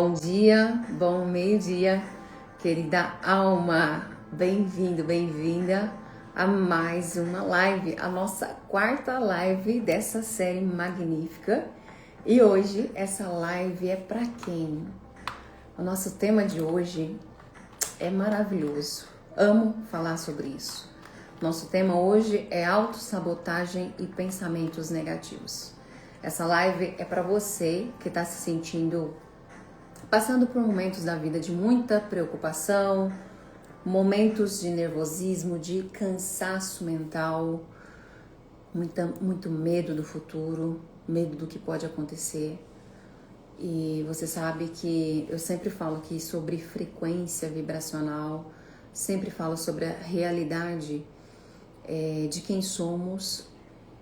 Bom dia, bom meio-dia, querida alma. Bem-vindo, bem-vinda a mais uma live, a nossa quarta live dessa série magnífica. E hoje essa live é para quem? O nosso tema de hoje é maravilhoso. Amo falar sobre isso. Nosso tema hoje é autossabotagem e pensamentos negativos. Essa live é para você que está se sentindo passando por momentos da vida de muita preocupação, momentos de nervosismo, de cansaço mental, muito medo do futuro, medo do que pode acontecer. E você sabe que eu sempre falo aqui sobre frequência vibracional, sempre falo sobre a realidade de quem somos,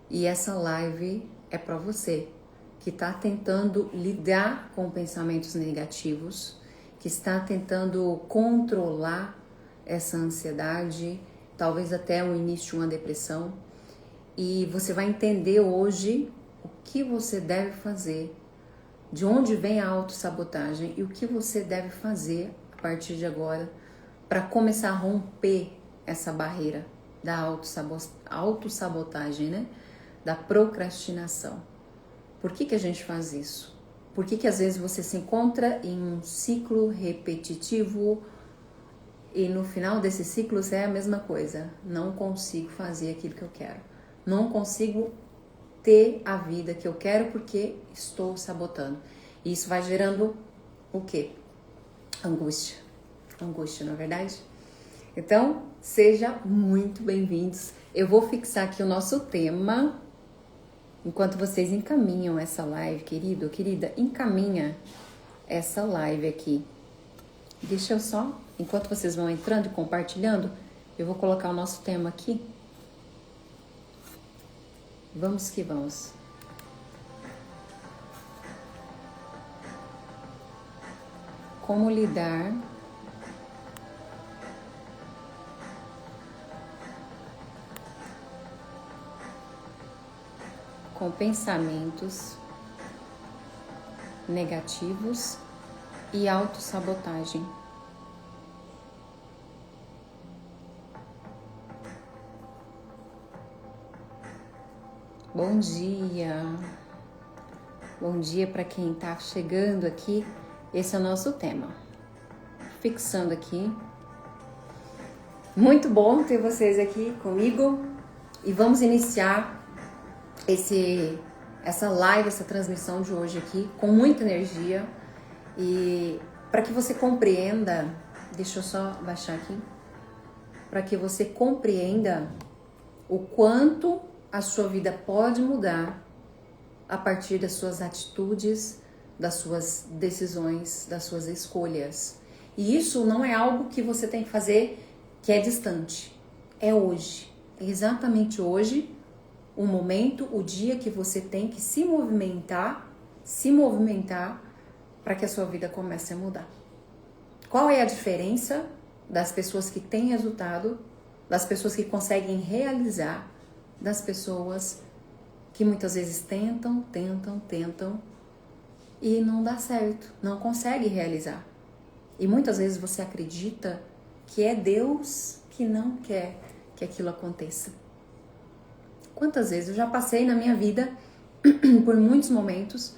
e essa live é para você que está tentando lidar com pensamentos negativos, que está tentando controlar essa ansiedade, talvez até o início de uma depressão. E você vai entender hoje o que você deve fazer, de onde vem a autossabotagem e o que você deve fazer a partir de agora para começar a romper essa barreira da autossabotagem, né? Da procrastinação. Por que a gente faz isso? Por que às vezes você se encontra em um ciclo repetitivo e no final desse ciclo é a mesma coisa? Não consigo fazer aquilo que eu quero. Não consigo ter a vida que eu quero porque estou sabotando. E isso vai gerando o quê? Angústia. Angústia, não é verdade? Então, sejam muito bem-vindos. Eu vou fixar aqui o nosso tema. Enquanto vocês encaminham essa live, querido, querida, encaminha essa live aqui. Deixa eu só, enquanto vocês vão entrando e compartilhando, eu vou colocar o nosso tema aqui. Vamos que vamos. Como lidar com pensamentos negativos e autossabotagem. Bom dia! Bom dia para quem está chegando aqui. Esse é o nosso tema. Fixando aqui. Muito bom ter vocês aqui comigo. E vamos iniciar essa live, essa transmissão de hoje aqui com muita energia. E para que você compreenda, deixa eu só baixar aqui, para que você compreenda o quanto a sua vida pode mudar a partir das suas atitudes, das suas decisões, das suas escolhas. E isso não é algo que você tem que fazer que é distante, é hoje, é exatamente hoje, o momento, o dia que você tem que se movimentar para que a sua vida comece a mudar. Qual é a diferença das pessoas que têm resultado, das pessoas que conseguem realizar, das pessoas que muitas vezes tentam e não dá certo, não consegue realizar. E muitas vezes você acredita que é Deus que não quer que aquilo aconteça. Quantas vezes eu já passei na minha vida por muitos momentos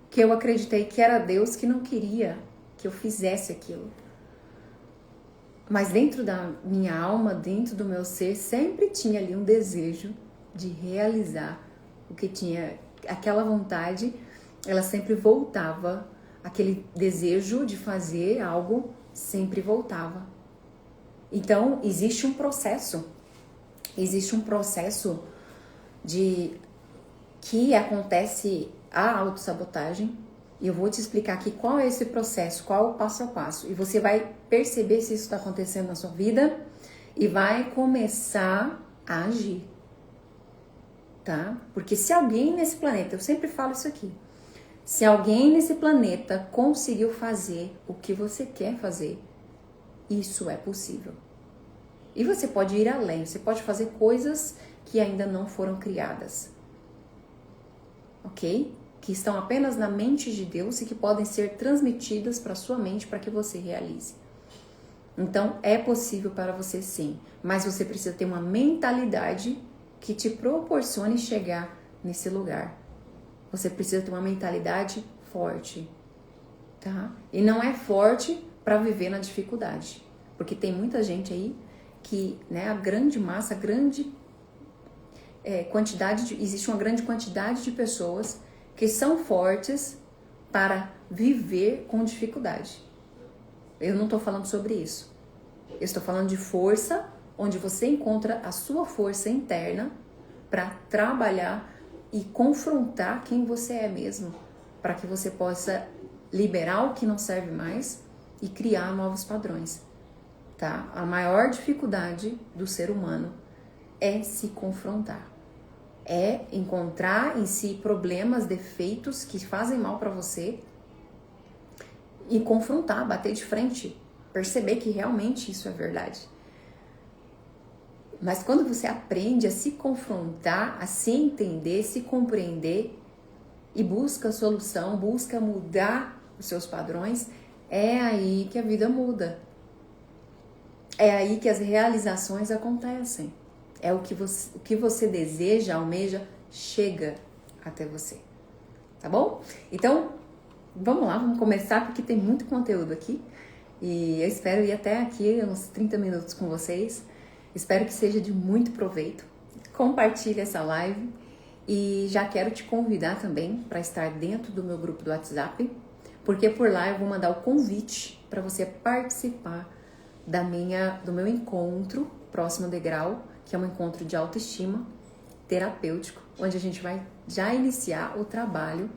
que eu acreditei que era Deus que não queria que eu fizesse aquilo. Mas dentro da minha alma, dentro do meu ser, sempre tinha ali um desejo de realizar o que tinha, aquela vontade, ela sempre voltava, aquele desejo de fazer algo sempre voltava. Então, existe um processo que acontece a autossabotagem, e eu vou te explicar aqui qual é esse processo, qual é o passo a passo, e você vai perceber se isso está acontecendo na sua vida e vai começar a agir, tá? Porque se alguém nesse planeta, eu sempre falo isso aqui, se alguém nesse planeta conseguiu fazer o que você quer fazer, isso é possível. E você pode ir além, você pode fazer coisas que ainda não foram criadas. Ok? que estão apenas na mente de Deus e que podem ser transmitidas para sua mente para que você realize. Então, é possível para você sim, mas você precisa ter uma mentalidade que te proporcione chegar nesse lugar. Você precisa ter uma mentalidade forte, tá? E não é forte para viver na dificuldade, porque tem muita gente aí que, né, a grande massa, a grande existe uma grande quantidade de pessoas que são fortes para viver com dificuldade. Eu não estou falando sobre isso. Eu estou falando de força, onde você encontra a sua força interna para trabalhar e confrontar quem você é mesmo, para que você possa liberar o que não serve mais e criar novos padrões, tá? A maior dificuldade do ser humano é se confrontar, é encontrar em si problemas, defeitos que fazem mal para você e confrontar, bater de frente, perceber que realmente isso é verdade. Mas quando você aprende a se confrontar, a se entender, se compreender e busca a solução, busca mudar os seus padrões, é aí que a vida muda. É aí que as realizações acontecem. É o que você deseja, almeja, chega até você. Tá bom? Então, vamos lá, vamos começar porque tem muito conteúdo aqui. E eu espero ir até aqui uns 30 minutos com vocês. Espero que seja de muito proveito. Compartilhe essa live e já quero te convidar também para estar dentro do meu grupo do WhatsApp, porque por lá eu vou mandar o convite para você participar do meu encontro Próximo Degrau, que é um encontro de autoestima terapêutico, onde a gente vai já iniciar o trabalho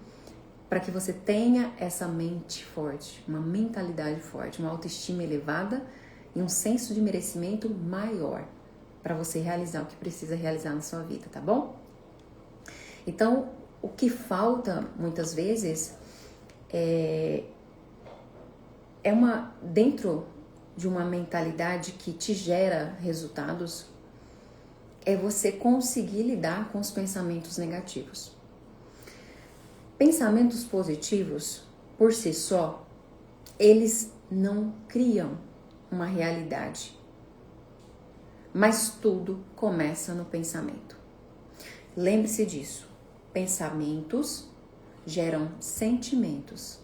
para que você tenha essa mente forte, uma mentalidade forte, uma autoestima elevada e um senso de merecimento maior para você realizar o que precisa realizar na sua vida, tá bom? Então, o que falta muitas vezes dentro de uma mentalidade que te gera resultados, é você conseguir lidar com os pensamentos negativos. Pensamentos positivos, por si só, eles não criam uma realidade. Mas tudo começa no pensamento. Lembre-se disso. Pensamentos geram sentimentos.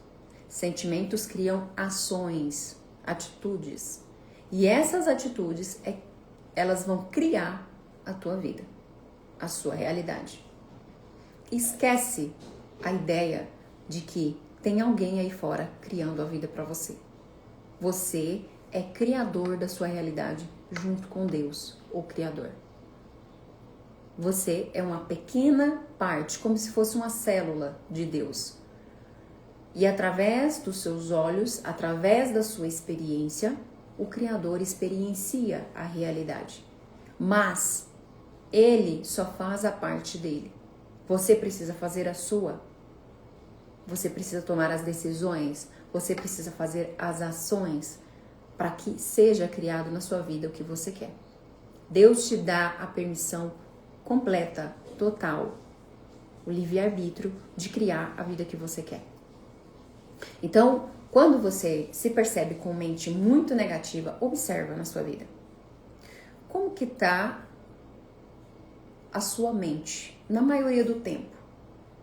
Sentimentos criam ações, atitudes. E essas atitudes, elas vão criar a tua vida, a sua realidade. Esquece a ideia de que tem alguém aí fora criando a vida para você. Você é criador da sua realidade junto com Deus, o Criador. Você é uma pequena parte, como se fosse uma célula de Deus. E através dos seus olhos, através da sua experiência, o Criador experiencia a realidade. Mas Ele só faz a parte dele. Você precisa fazer a sua. Você precisa tomar as decisões. Você precisa fazer as ações para que seja criado na sua vida o que você quer. Deus te dá a permissão completa, total, o livre-arbítrio de criar a vida que você quer. Então, quando você se percebe com mente muito negativa, observa na sua vida. Como que está a sua mente? Na maioria do tempo,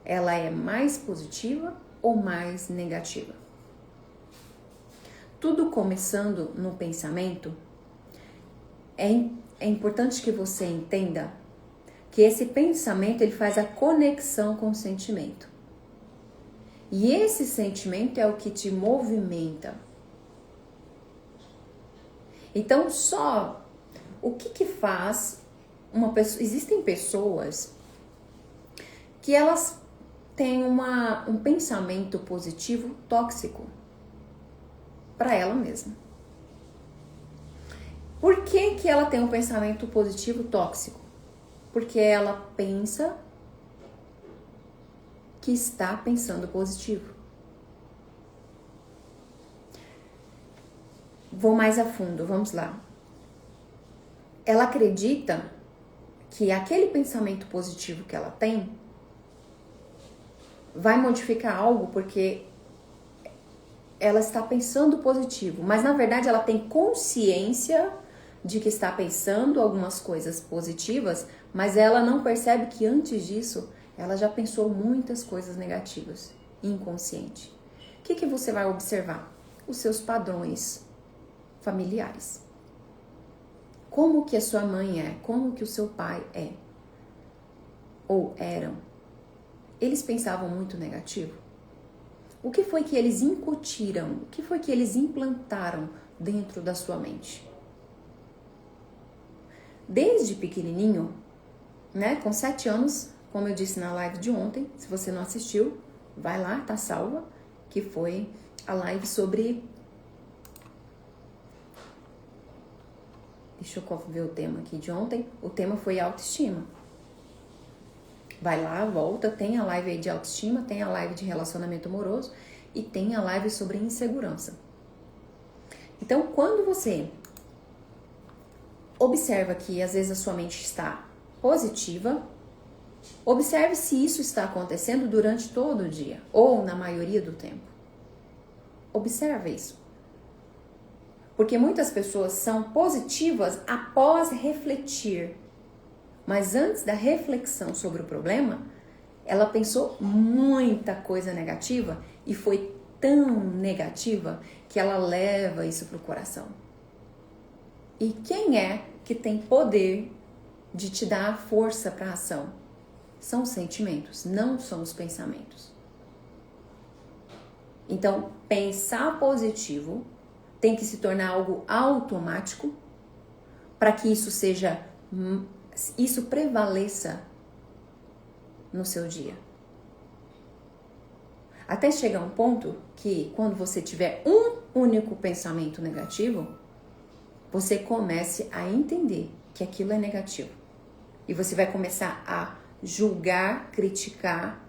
ela é mais positiva ou mais negativa? Tudo começando no pensamento, é importante que você entenda que esse pensamento ele faz a conexão com o sentimento. E esse sentimento é o que te movimenta. Então, só o que faz uma pessoa... Existem pessoas que elas têm um pensamento positivo tóxico para ela mesma. Por que ela tem um pensamento positivo tóxico? Porque ela pensa que está pensando positivo. Vou mais a fundo, vamos lá. Ela acredita que aquele pensamento positivo que ela tem vai modificar algo porque ela está pensando positivo, mas na verdade ela tem consciência de que está pensando algumas coisas positivas, mas ela não percebe que antes disso ela já pensou muitas coisas negativas, inconsciente. O que você vai observar? Os seus padrões familiares. Como que a sua mãe é? Como que o seu pai é? Ou eram? Eles pensavam muito negativo? O que foi que eles incutiram? O que foi que eles implantaram dentro da sua mente? Desde pequenininho, né, com 7 anos, como eu disse na live de ontem, se você não assistiu, vai lá, tá salva, que foi a live sobre... Deixa eu ver o tema aqui de ontem. O tema foi autoestima. Vai lá, volta, tem a live aí de autoestima, tem a live de relacionamento amoroso e tem a live sobre insegurança. Então, quando você observa que às vezes a sua mente está positiva, observe se isso está acontecendo durante todo o dia ou na maioria do tempo. Observe isso. Porque muitas pessoas são positivas após refletir. Mas antes da reflexão sobre o problema, ela pensou muita coisa negativa e foi tão negativa que ela leva isso para o coração. E quem é que tem poder de te dar força para a ação? São os sentimentos, não são os pensamentos. Então, pensar positivo tem que se tornar algo automático para que isso prevaleça no seu dia. Até chegar um ponto que quando você tiver um único pensamento negativo, você comece a entender que aquilo é negativo. E você vai começar a julgar, criticar,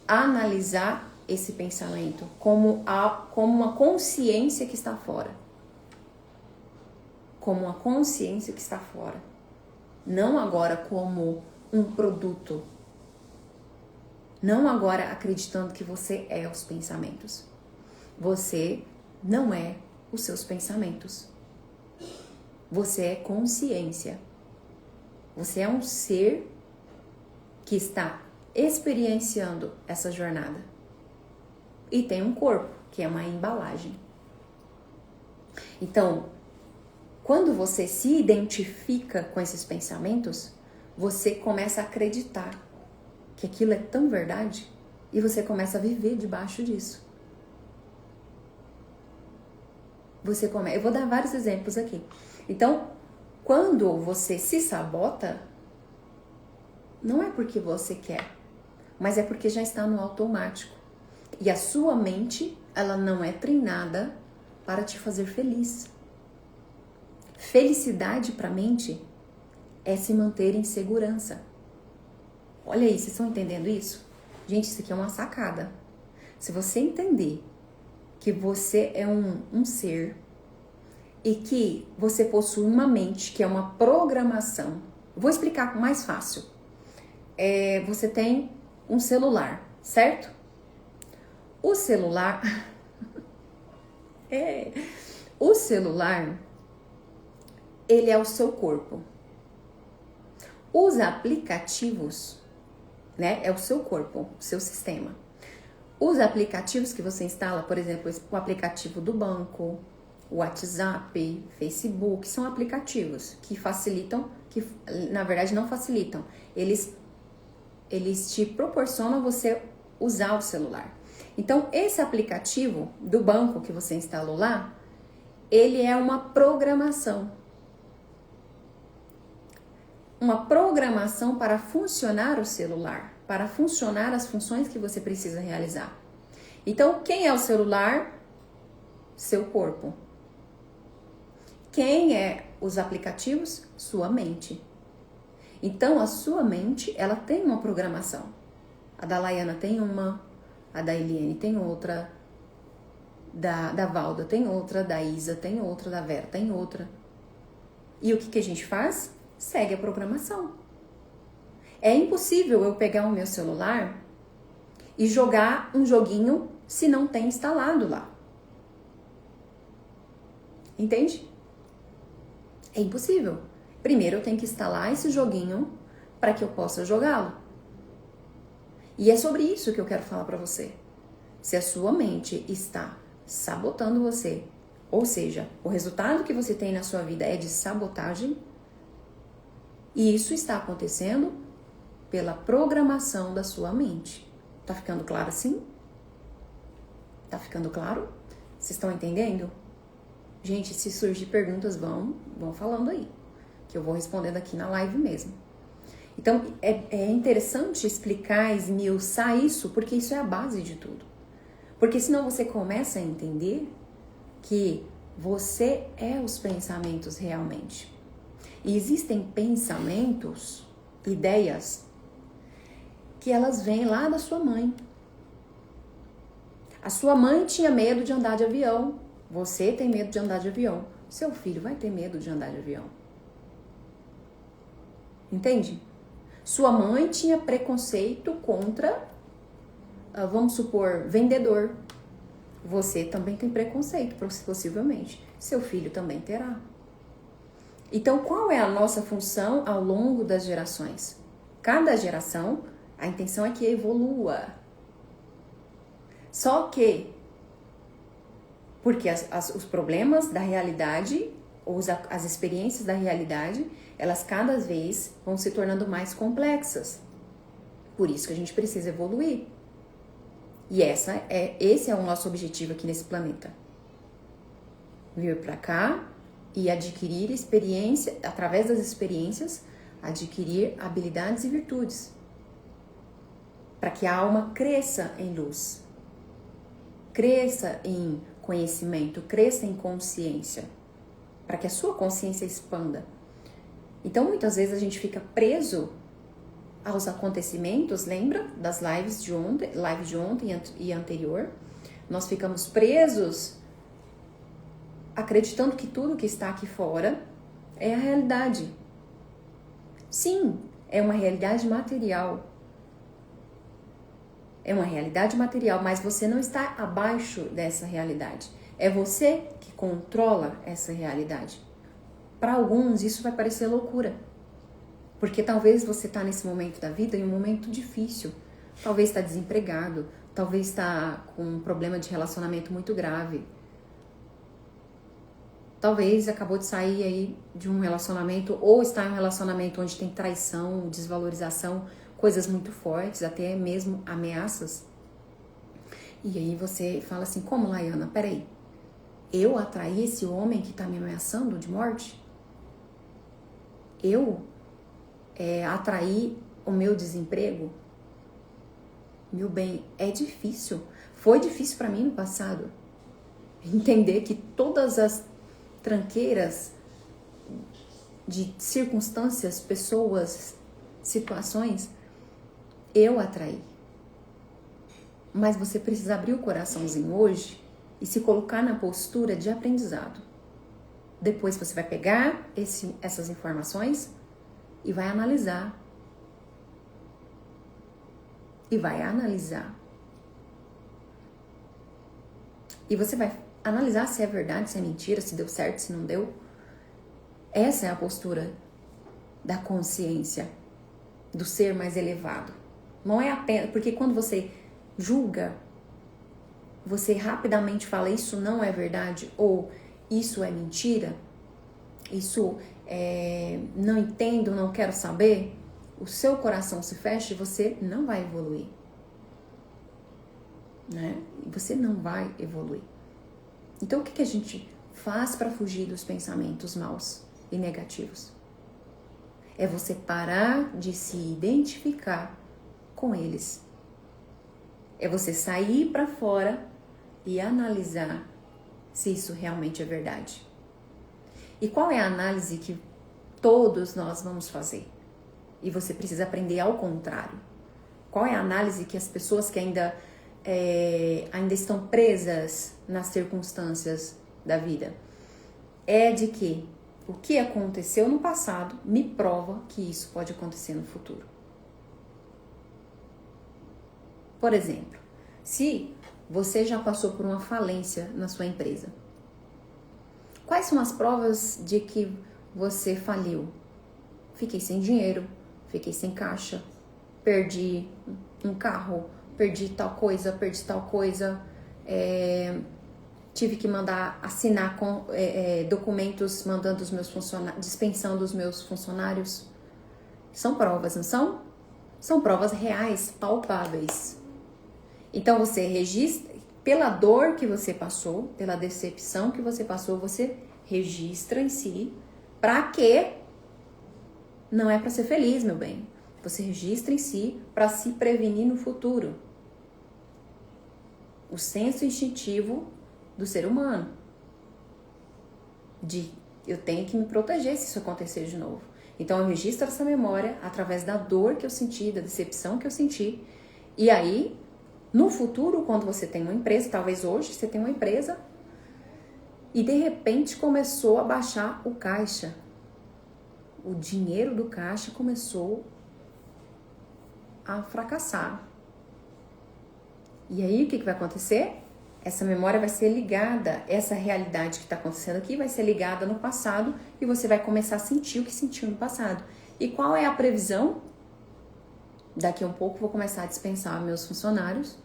analisar esse pensamento como uma consciência que está fora. Como uma consciência que está fora. Não agora como um produto. Não agora acreditando que você é os pensamentos. Você não é os seus pensamentos. Você é consciência. Você é um ser que está experienciando essa jornada. E tem um corpo, que é uma embalagem. Então, quando você se identifica com esses pensamentos, você começa a acreditar que aquilo é tão verdade e você começa a viver debaixo disso. Eu vou dar vários exemplos aqui. Então, quando você se sabota, não é porque você quer, mas é porque já está no automático. E a sua mente, ela não é treinada para te fazer feliz. Felicidade para a mente é se manter em segurança. Olha aí, vocês estão entendendo isso? Gente, isso aqui é uma sacada. Se você entender que você é um ser e que você possui uma mente, que é uma programação. Vou explicar mais fácil. Você tem um celular, certo? O celular... O celular, ele é o seu corpo. Os aplicativos, né, é o seu corpo, o seu sistema. Os aplicativos que você instala, por exemplo, o aplicativo do banco, o WhatsApp, Facebook, são aplicativos que facilitam, que na verdade não facilitam, eles te proporcionam você usar o celular. Então, esse aplicativo do banco que você instalou lá, ele é uma programação. Uma programação para funcionar o celular, para funcionar as funções que você precisa realizar. Então, quem é o celular? Seu corpo. Quem é os aplicativos? Sua mente. Então, a sua mente, ela tem uma programação. A da Laiana tem uma, a da Eliane tem outra, da Valda tem outra, da Isa tem outra, da Vera tem outra. E o que a gente faz? Segue a programação. É impossível eu pegar o meu celular e jogar um joguinho se não tem instalado lá. Entende? É impossível. Primeiro eu tenho que instalar esse joguinho para que eu possa jogá-lo. E é sobre isso que eu quero falar para você. Se a sua mente está sabotando você, ou seja, o resultado que você tem na sua vida é de sabotagem, e isso está acontecendo pela programação da sua mente. Tá ficando claro assim? Tá ficando claro? Vocês estão entendendo? Gente, se surgir perguntas, vão falando aí, que eu vou respondendo aqui na live mesmo. Então, é interessante explicar, esmiuçar isso, porque isso é a base de tudo. Porque senão você começa a entender que você é os pensamentos realmente. E existem pensamentos, ideias, que elas vêm lá da sua mãe. A sua mãe tinha medo de andar de avião. Você tem medo de andar de avião. Seu filho vai ter medo de andar de avião. Entende? Sua mãe tinha preconceito contra, vamos supor, vendedor. Você também tem preconceito, possivelmente. Seu filho também terá. Então, qual é a nossa função ao longo das gerações? Cada geração, a intenção é que evolua. Só que, porque os problemas da realidade, ou as experiências da realidade, elas cada vez vão se tornando mais complexas. Por isso que a gente precisa evoluir. E esse é o nosso objetivo aqui nesse planeta. Vir para cá e adquirir experiência, através das experiências, adquirir habilidades e virtudes. Para que a alma cresça em luz. Cresça em conhecimento, cresça em consciência. Para que a sua consciência expanda. Então, muitas vezes a gente fica preso aos acontecimentos, lembra das lives de ontem e anterior? Nós ficamos presos acreditando que tudo que está aqui fora é a realidade. Sim, é uma realidade material. É uma realidade material, mas você não está abaixo dessa realidade. É você que controla essa realidade. Para alguns isso vai parecer loucura. Porque talvez você está nesse momento da vida em um momento difícil. Talvez está desempregado, talvez está com um problema de relacionamento muito grave. Talvez acabou de sair aí de um relacionamento ou está em um relacionamento onde tem traição, desvalorização, coisas muito fortes, até mesmo ameaças. E aí você fala assim, como, Laiana? Peraí, eu atraí esse homem que está me ameaçando de morte? Eu atrair o meu desemprego? Meu bem, é difícil. Foi difícil para mim no passado. Entender que todas as tranqueiras de circunstâncias, pessoas, situações, eu atraí. Mas você precisa abrir o coraçãozinho hoje e se colocar na postura de aprendizado. Depois você vai pegar essas informações e vai analisar. E vai analisar. E você vai analisar se é verdade, se é mentira, se deu certo, se não deu. Essa é a postura da consciência, do ser mais elevado. Não é apenas... Porque quando você julga, você rapidamente fala isso não é verdade ou isso é mentira, isso não entendo, não quero saber, o seu coração se fecha e você não vai evoluir. Né? Você não vai evoluir. Então, o que a gente faz para fugir dos pensamentos maus e negativos? É você parar de se identificar com eles. É você sair para fora e analisar se isso realmente é verdade. E qual é a análise que todos nós vamos fazer? E você precisa aprender ao contrário. Qual é a análise que as pessoas que ainda estão presas nas circunstâncias da vida? É de que o que aconteceu no passado me prova que isso pode acontecer no futuro. Por exemplo, se você já passou por uma falência na sua empresa, quais são as provas de que você faliu? Fiquei sem dinheiro, fiquei sem caixa, perdi um carro, perdi tal coisa, tive que mandar assinar documentos mandando os meus funcionários, dispensando os meus funcionários. São provas, não são? São provas reais, palpáveis. Então você registra, pela dor que você passou, pela decepção que você passou, você registra em si. Pra quê? Não é pra ser feliz, meu bem. Você registra em si pra se prevenir no futuro. O senso instintivo do ser humano. De eu tenho que me proteger se isso acontecer de novo. Então eu registro essa memória através da dor que eu senti, da decepção que eu senti. E aí, no futuro, quando você tem uma empresa, talvez hoje você tenha uma empresa, e de repente começou a baixar o caixa. O dinheiro do caixa começou a fracassar. E aí o que vai acontecer? Essa memória vai ser ligada, essa realidade que está acontecendo aqui vai ser ligada no passado e você vai começar a sentir o que sentiu no passado. E qual é a previsão? Daqui a um pouco vou começar a dispensar meus funcionários,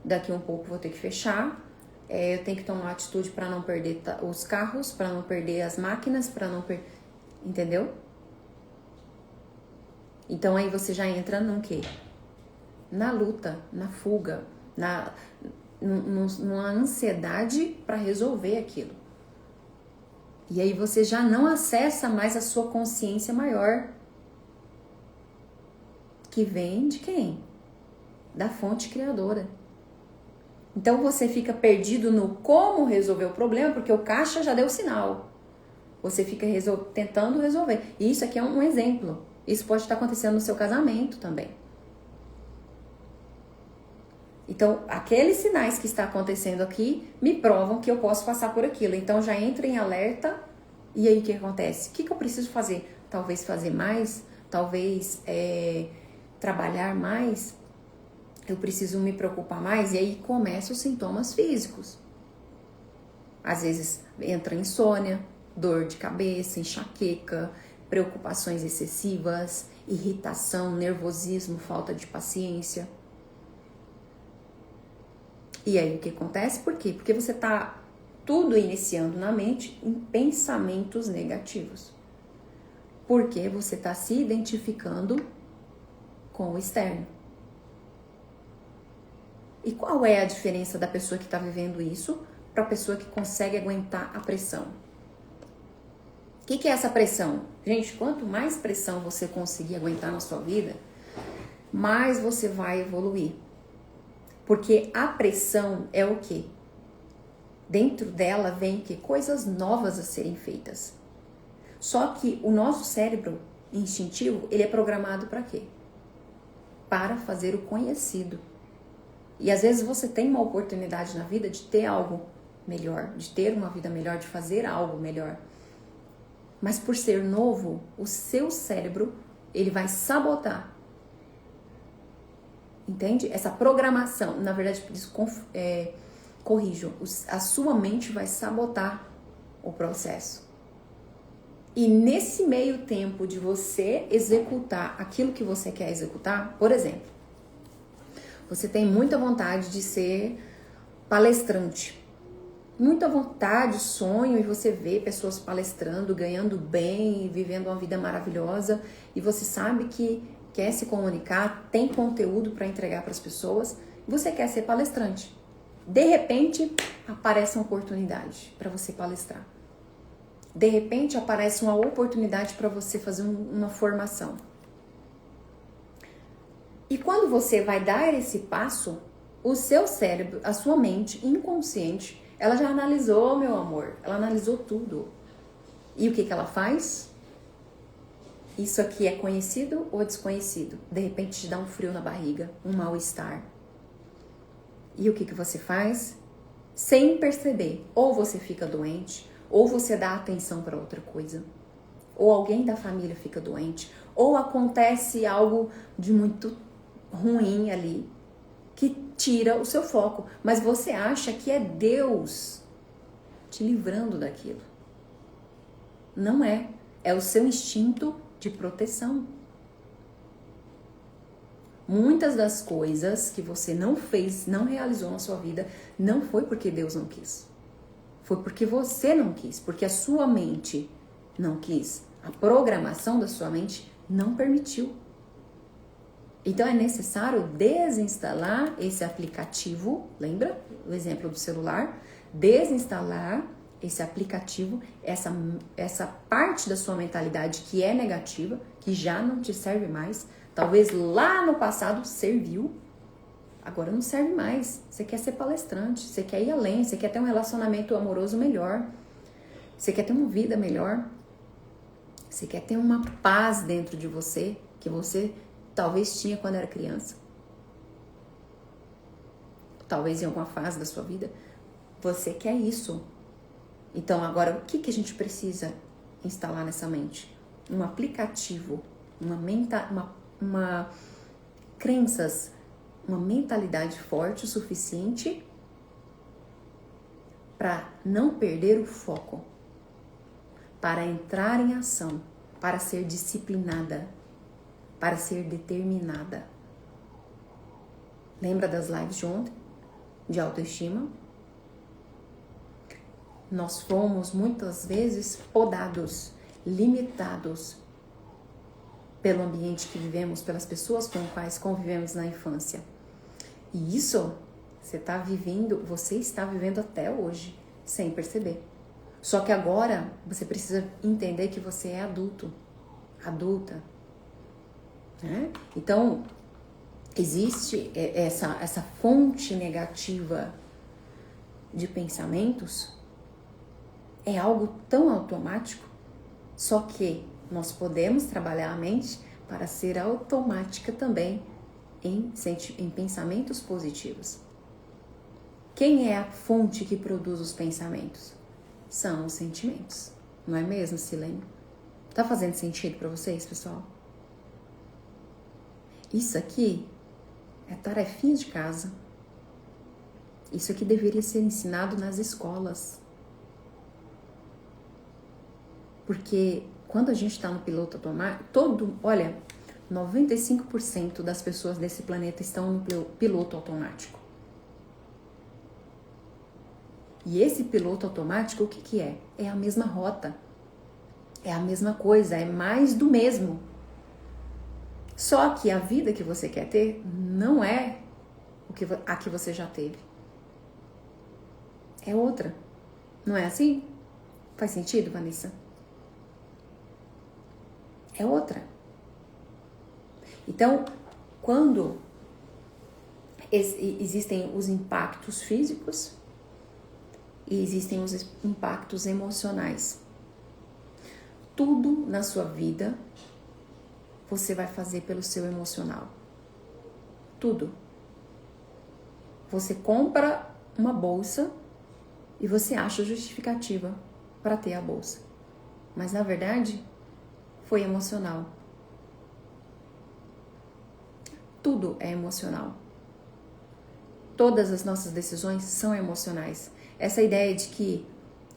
daqui a um pouco vou ter que fechar, eu tenho que tomar atitude para não perder os carros, para não perder as máquinas, para não perder... Entendeu? Então aí você já entra num quê? Na luta, na fuga, numa ansiedade para resolver aquilo. E aí você já não acessa mais a sua consciência maior. Que vem de quem? Da fonte criadora. Então você fica perdido no como resolver o problema, porque o caixa já deu o sinal. Você fica tentando resolver. E isso aqui é um exemplo. Isso pode estar acontecendo no seu casamento também. Então, aqueles sinais que está acontecendo aqui me provam que eu posso passar por aquilo. Então, já entra em alerta. E aí, o que acontece? O que eu preciso fazer? Talvez fazer mais? Talvez trabalhar mais? Eu preciso me preocupar mais? E aí, começam os sintomas físicos. Às vezes, entra insônia, dor de cabeça, enxaqueca, preocupações excessivas, irritação, nervosismo, falta de paciência. E aí o que acontece? Por quê? Porque você está tudo iniciando na mente em pensamentos negativos. Porque você está se identificando com o externo. E qual é a diferença da pessoa que está vivendo isso para a pessoa que consegue aguentar a pressão? O que é essa pressão? Gente, quanto mais pressão você conseguir aguentar na sua vida, mais você vai evoluir. Porque a pressão é o quê? Dentro dela vem que coisas novas a serem feitas. Só que o nosso cérebro instintivo, ele é programado para quê? Para fazer o conhecido. E às vezes você tem uma oportunidade na vida de ter algo melhor, de ter uma vida melhor, de fazer algo melhor. Mas por ser novo, o seu cérebro, ele vai sabotar. Entende? Essa programação, na verdade, por isso, corrijo, a sua mente vai sabotar o processo. E nesse meio tempo de você executar aquilo que você quer executar, por exemplo, você tem muita vontade de ser palestrante. Muita vontade, sonho, e você vê pessoas palestrando, ganhando bem, vivendo uma vida maravilhosa, e você sabe que quer se comunicar, tem conteúdo para entregar para as pessoas, você quer ser palestrante. De repente, aparece uma oportunidade para você palestrar. De repente, aparece uma oportunidade para você fazer uma formação. E quando você vai dar esse passo, o seu cérebro, a sua mente inconsciente, ela já analisou, meu amor, ela analisou tudo. E o que ela faz? Isso aqui é conhecido ou desconhecido? De repente te dá um frio na barriga, um mal-estar. E o que você faz? Sem perceber. Ou você fica doente, ou você dá atenção para outra coisa. Ou alguém da família fica doente. Ou acontece algo de muito ruim ali. que tira o seu foco. Mas você acha que é Deus te livrando daquilo. Não é. É o seu instinto de proteção. Muitas das coisas que você não fez, não realizou na sua vida, não foi porque Deus não quis. Foi porque você não quis, porque a sua mente não quis. A programação da sua mente não permitiu. Então é necessário desinstalar esse aplicativo, lembra o exemplo do celular? Desinstalar esse aplicativo, essa parte da sua mentalidade que é negativa, que já não te serve mais. Talvez lá no passado serviu, agora não serve mais. Você quer ser palestrante, você quer ir além, você quer ter um relacionamento amoroso melhor, você quer ter uma vida melhor, você quer ter uma paz dentro de você, que você talvez tinha quando era criança. Talvez em alguma fase da sua vida, você quer isso. Então agora, o que a gente precisa instalar nessa mente? Um aplicativo, crenças, uma mentalidade forte o suficiente para não perder o foco, para entrar em ação, para ser disciplinada, para ser determinada. Lembra das lives de ontem, de autoestima? Nós fomos muitas vezes podados, limitados pelo ambiente que vivemos, pelas pessoas com as quais convivemos na infância. E isso você está vivendo até hoje, sem perceber. Só que agora você precisa entender que você é adulto, adulta. Né? Então, existe essa fonte negativa de pensamentos, é algo tão automático, só que nós podemos trabalhar a mente para ser automática também em pensamentos positivos. Quem é a fonte que produz os pensamentos? São os sentimentos. Não é mesmo, Silene? Tá fazendo sentido para vocês, pessoal? Isso aqui é tarefinha de casa. Isso aqui deveria ser ensinado nas escolas. Porque quando a gente está no piloto automático, 95% das pessoas desse planeta estão no piloto automático. E esse piloto automático, o que é? É a mesma rota. É a mesma coisa, é mais do mesmo. Só que a vida que você quer ter não é a que você já teve. É outra. Não é assim? Faz sentido, Vanessa? É outra. Então, quando existem os impactos físicos e existem os impactos emocionais, tudo na sua vida você vai fazer pelo seu emocional. Tudo. Você compra uma bolsa e você acha justificativa para ter a bolsa. Mas na verdade, foi emocional. Tudo é emocional. Todas as nossas decisões são emocionais. Essa ideia de que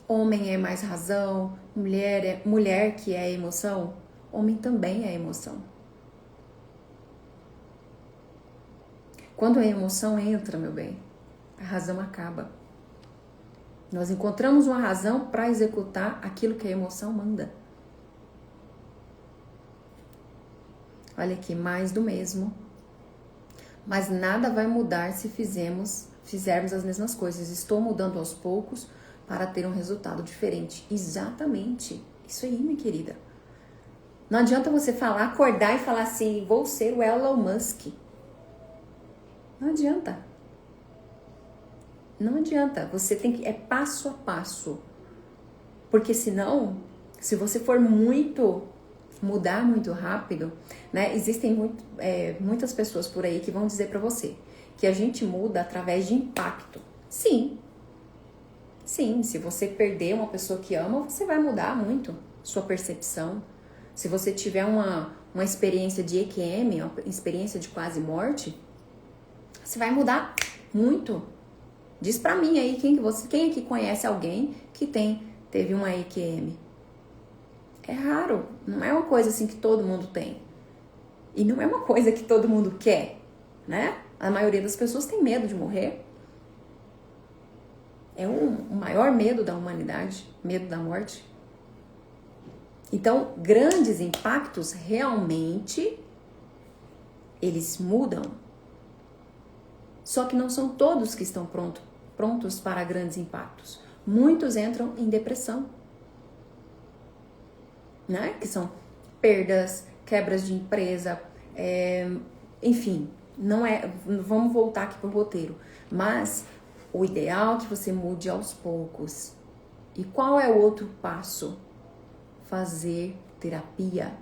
homem é mais razão, mulher que é emoção, homem também é emoção. Quando a emoção entra, meu bem, a razão acaba. Nós encontramos uma razão para executar aquilo que a emoção manda. Olha aqui, mais do mesmo. Mas nada vai mudar se fizermos as mesmas coisas. Estou mudando aos poucos para ter um resultado diferente. Exatamente. Isso aí, minha querida. Não adianta você acordar e falar assim, vou ser o Elon Musk. Não adianta. Não adianta. Você tem que... É passo a passo. Porque senão, se você for mudar muito rápido, né? Existem muitas pessoas por aí que vão dizer pra você que a gente muda através de impacto. Sim. Sim, se você perder uma pessoa que ama, você vai mudar muito sua percepção. Se você tiver uma experiência de EQM, uma experiência de quase morte, você vai mudar muito. Diz pra mim aí quem aqui conhece alguém que teve uma EQM. É raro, não é uma coisa assim que todo mundo tem. E não é uma coisa que todo mundo quer, né? A maioria das pessoas tem medo de morrer. É o maior medo da humanidade, medo da morte. Então, grandes impactos realmente eles mudam. Só que não são todos que estão prontos para grandes impactos. Muitos entram em depressão, né? Que são perdas, quebras de empresa, enfim, não é. Vamos voltar aqui pro roteiro. Mas o ideal é que você mude aos poucos. E qual é o outro passo? Fazer terapia,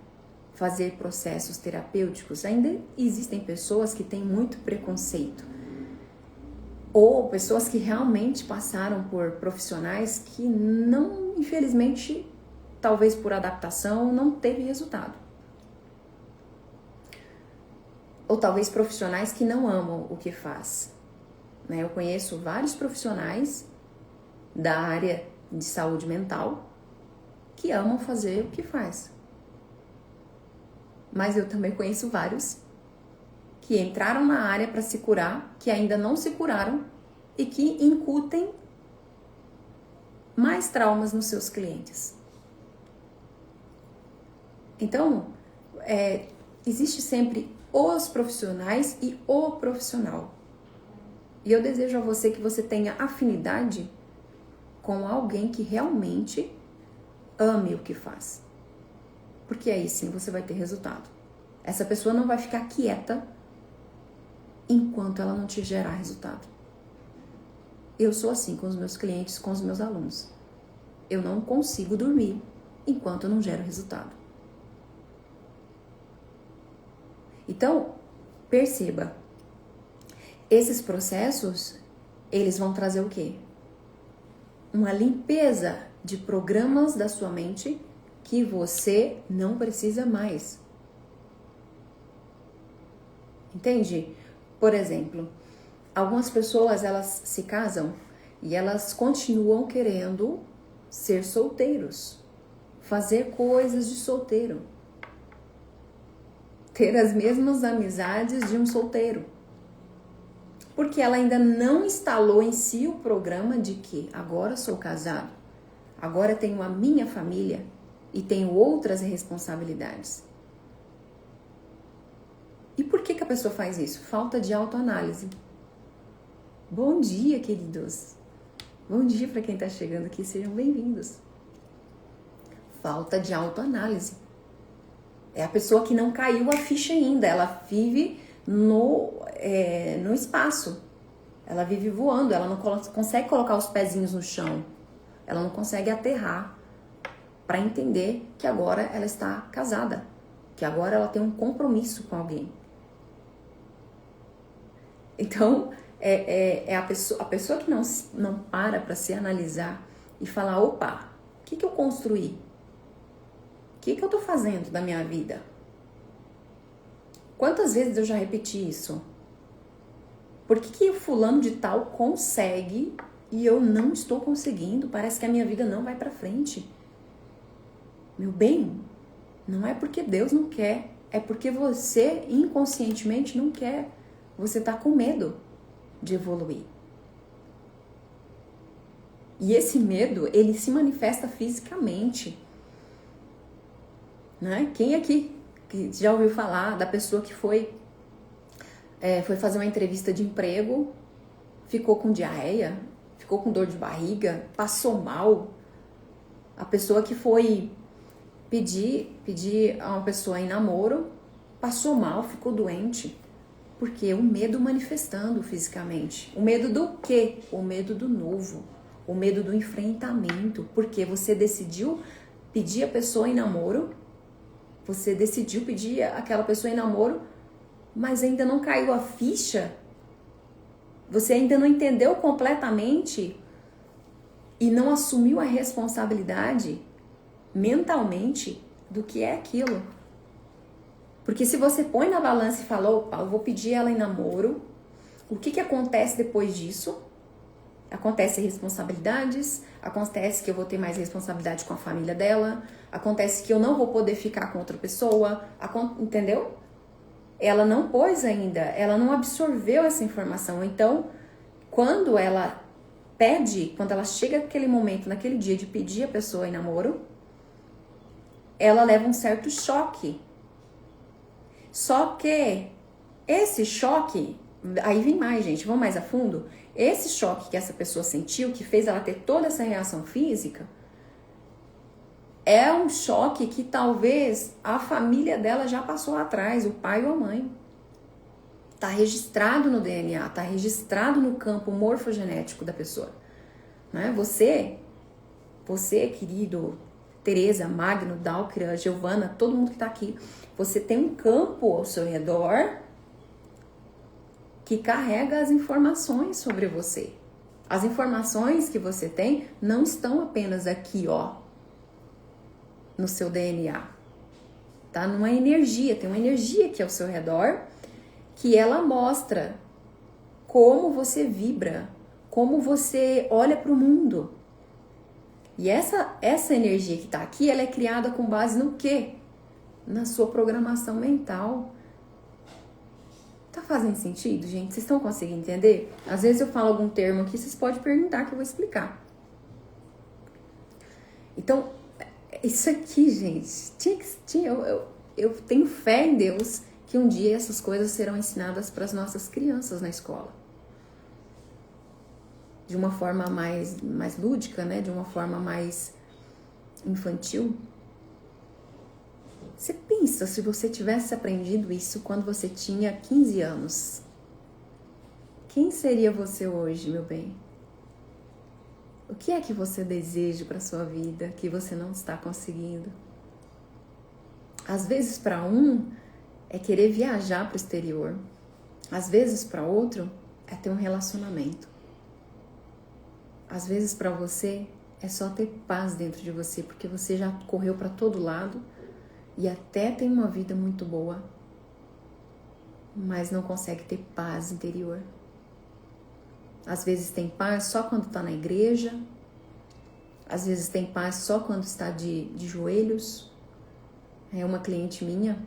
fazer processos terapêuticos. Ainda existem pessoas que têm muito preconceito. Ou pessoas que realmente passaram por profissionais que não, infelizmente, talvez por adaptação, não teve resultado. Ou talvez profissionais que não amam o que faz. Né? Eu conheço vários profissionais da área de saúde mental que amam fazer o que faz. Mas eu também conheço vários que entraram na área para se curar, que ainda não se curaram e que incutem mais traumas nos seus clientes. Então, existe sempre os profissionais e o profissional. E eu desejo a você que você tenha afinidade com alguém que realmente ame o que faz. Porque aí sim você vai ter resultado. Essa pessoa não vai ficar quieta enquanto ela não te gerar resultado. Eu sou assim com os meus clientes, com os meus alunos. Eu não consigo dormir enquanto eu não gero resultado. Então, perceba, esses processos, eles vão trazer o quê? Uma limpeza de programas da sua mente que você não precisa mais. Entende? Por exemplo, algumas pessoas, elas se casam e elas continuam querendo ser solteiros, fazer coisas de solteiro, ter as mesmas amizades de um solteiro. Porque ela ainda não instalou em si o programa de que agora sou casado, agora tenho a minha família e tenho outras responsabilidades. E por que a pessoa faz isso? Falta de autoanálise. Bom dia, queridos. Bom dia para quem está chegando aqui, sejam bem-vindos. Falta de autoanálise. É a pessoa que não caiu a ficha ainda, ela vive no espaço. Ela vive voando, ela não consegue colocar os pezinhos no chão. Ela não consegue aterrar para entender que agora ela está casada, que agora ela tem um compromisso com alguém. Então, a pessoa que não para se analisar e falar, opa, o que eu construí? O que eu estou fazendo da minha vida? Quantas vezes eu já repeti isso? Por que o fulano de tal consegue e eu não estou conseguindo? Parece que a minha vida não vai para frente. Meu bem, não é porque Deus não quer, é porque você inconscientemente não quer. Você está com medo de evoluir. E esse medo, ele se manifesta fisicamente. Né? Quem aqui que já ouviu falar da pessoa que foi fazer uma entrevista de emprego, ficou com diarreia, ficou com dor de barriga, passou mal? A pessoa que foi pedir a uma pessoa em namoro, passou mal, ficou doente. Porque o medo manifestando fisicamente. O medo do quê? O medo do novo. O medo do enfrentamento. Porque você decidiu pedir a pessoa em namoro, você decidiu pedir aquela pessoa em namoro, mas ainda não caiu a ficha, você ainda não entendeu completamente e não assumiu a responsabilidade mentalmente do que é aquilo. Porque se você põe na balança e fala, opa, eu vou pedir ela em namoro, O que acontece depois disso? Acontece responsabilidades, acontece que eu vou ter mais responsabilidade com a família dela, acontece que eu não vou poder ficar com outra pessoa, entendeu? Ela não pôs ainda, ela não absorveu essa informação. Então, quando ela pede, quando ela chega naquele momento, naquele dia de pedir a pessoa em namoro, ela leva um certo choque. Só que esse choque, aí vem mais, gente, vamos mais a fundo. Esse choque que essa pessoa sentiu, que fez ela ter toda essa reação física, é um choque que talvez a família dela já passou atrás, o pai ou a mãe. Tá registrado no DNA, tá registrado no campo morfogenético da pessoa. Né? Você, querido, Tereza, Magno, Dálquira, Giovana, todo mundo que tá aqui, você tem um campo ao seu redor que carrega as informações sobre você. As informações que você tem não estão apenas aqui, ó, no seu DNA. Tá numa energia, tem uma energia aqui ao seu redor que ela mostra como você vibra, como você olha para o mundo. E essa energia que tá aqui, ela é criada com base no quê? Na sua programação mental. Tá fazendo sentido, gente? Vocês estão conseguindo entender? Às vezes eu falo algum termo aqui, vocês podem perguntar que eu vou explicar. Então, isso aqui, gente, eu tenho fé em Deus que um dia essas coisas serão ensinadas para as nossas crianças na escola. De uma forma mais lúdica, né? De uma forma mais infantil. Você pensa se você tivesse aprendido isso quando você tinha 15 anos. Quem seria você hoje, meu bem? O que é que você deseja para sua vida que você não está conseguindo? Às vezes para um é querer viajar para o exterior. Às vezes para outro é ter um relacionamento. Às vezes para você é só ter paz dentro de você, porque você já correu para todo lado e até tem uma vida muito boa, mas não consegue ter paz interior. Às vezes tem paz só quando está na igreja, às vezes tem paz só quando está de joelhos. É uma cliente minha,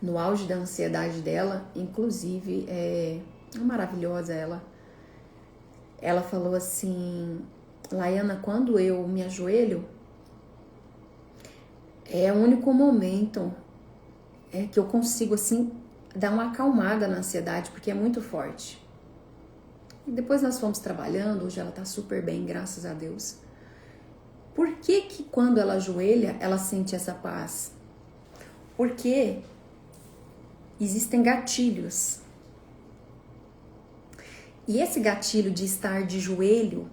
no auge da ansiedade dela, inclusive, é maravilhosa ela. Ela falou assim: Laiana, quando eu me ajoelho, é o único momento que eu consigo assim dar uma acalmada na ansiedade, porque é muito forte. E depois nós fomos trabalhando, hoje ela tá super bem, graças a Deus. Por que que quando ela ajoelha, ela sente essa paz? Porque existem gatilhos. E esse gatilho de estar de joelho,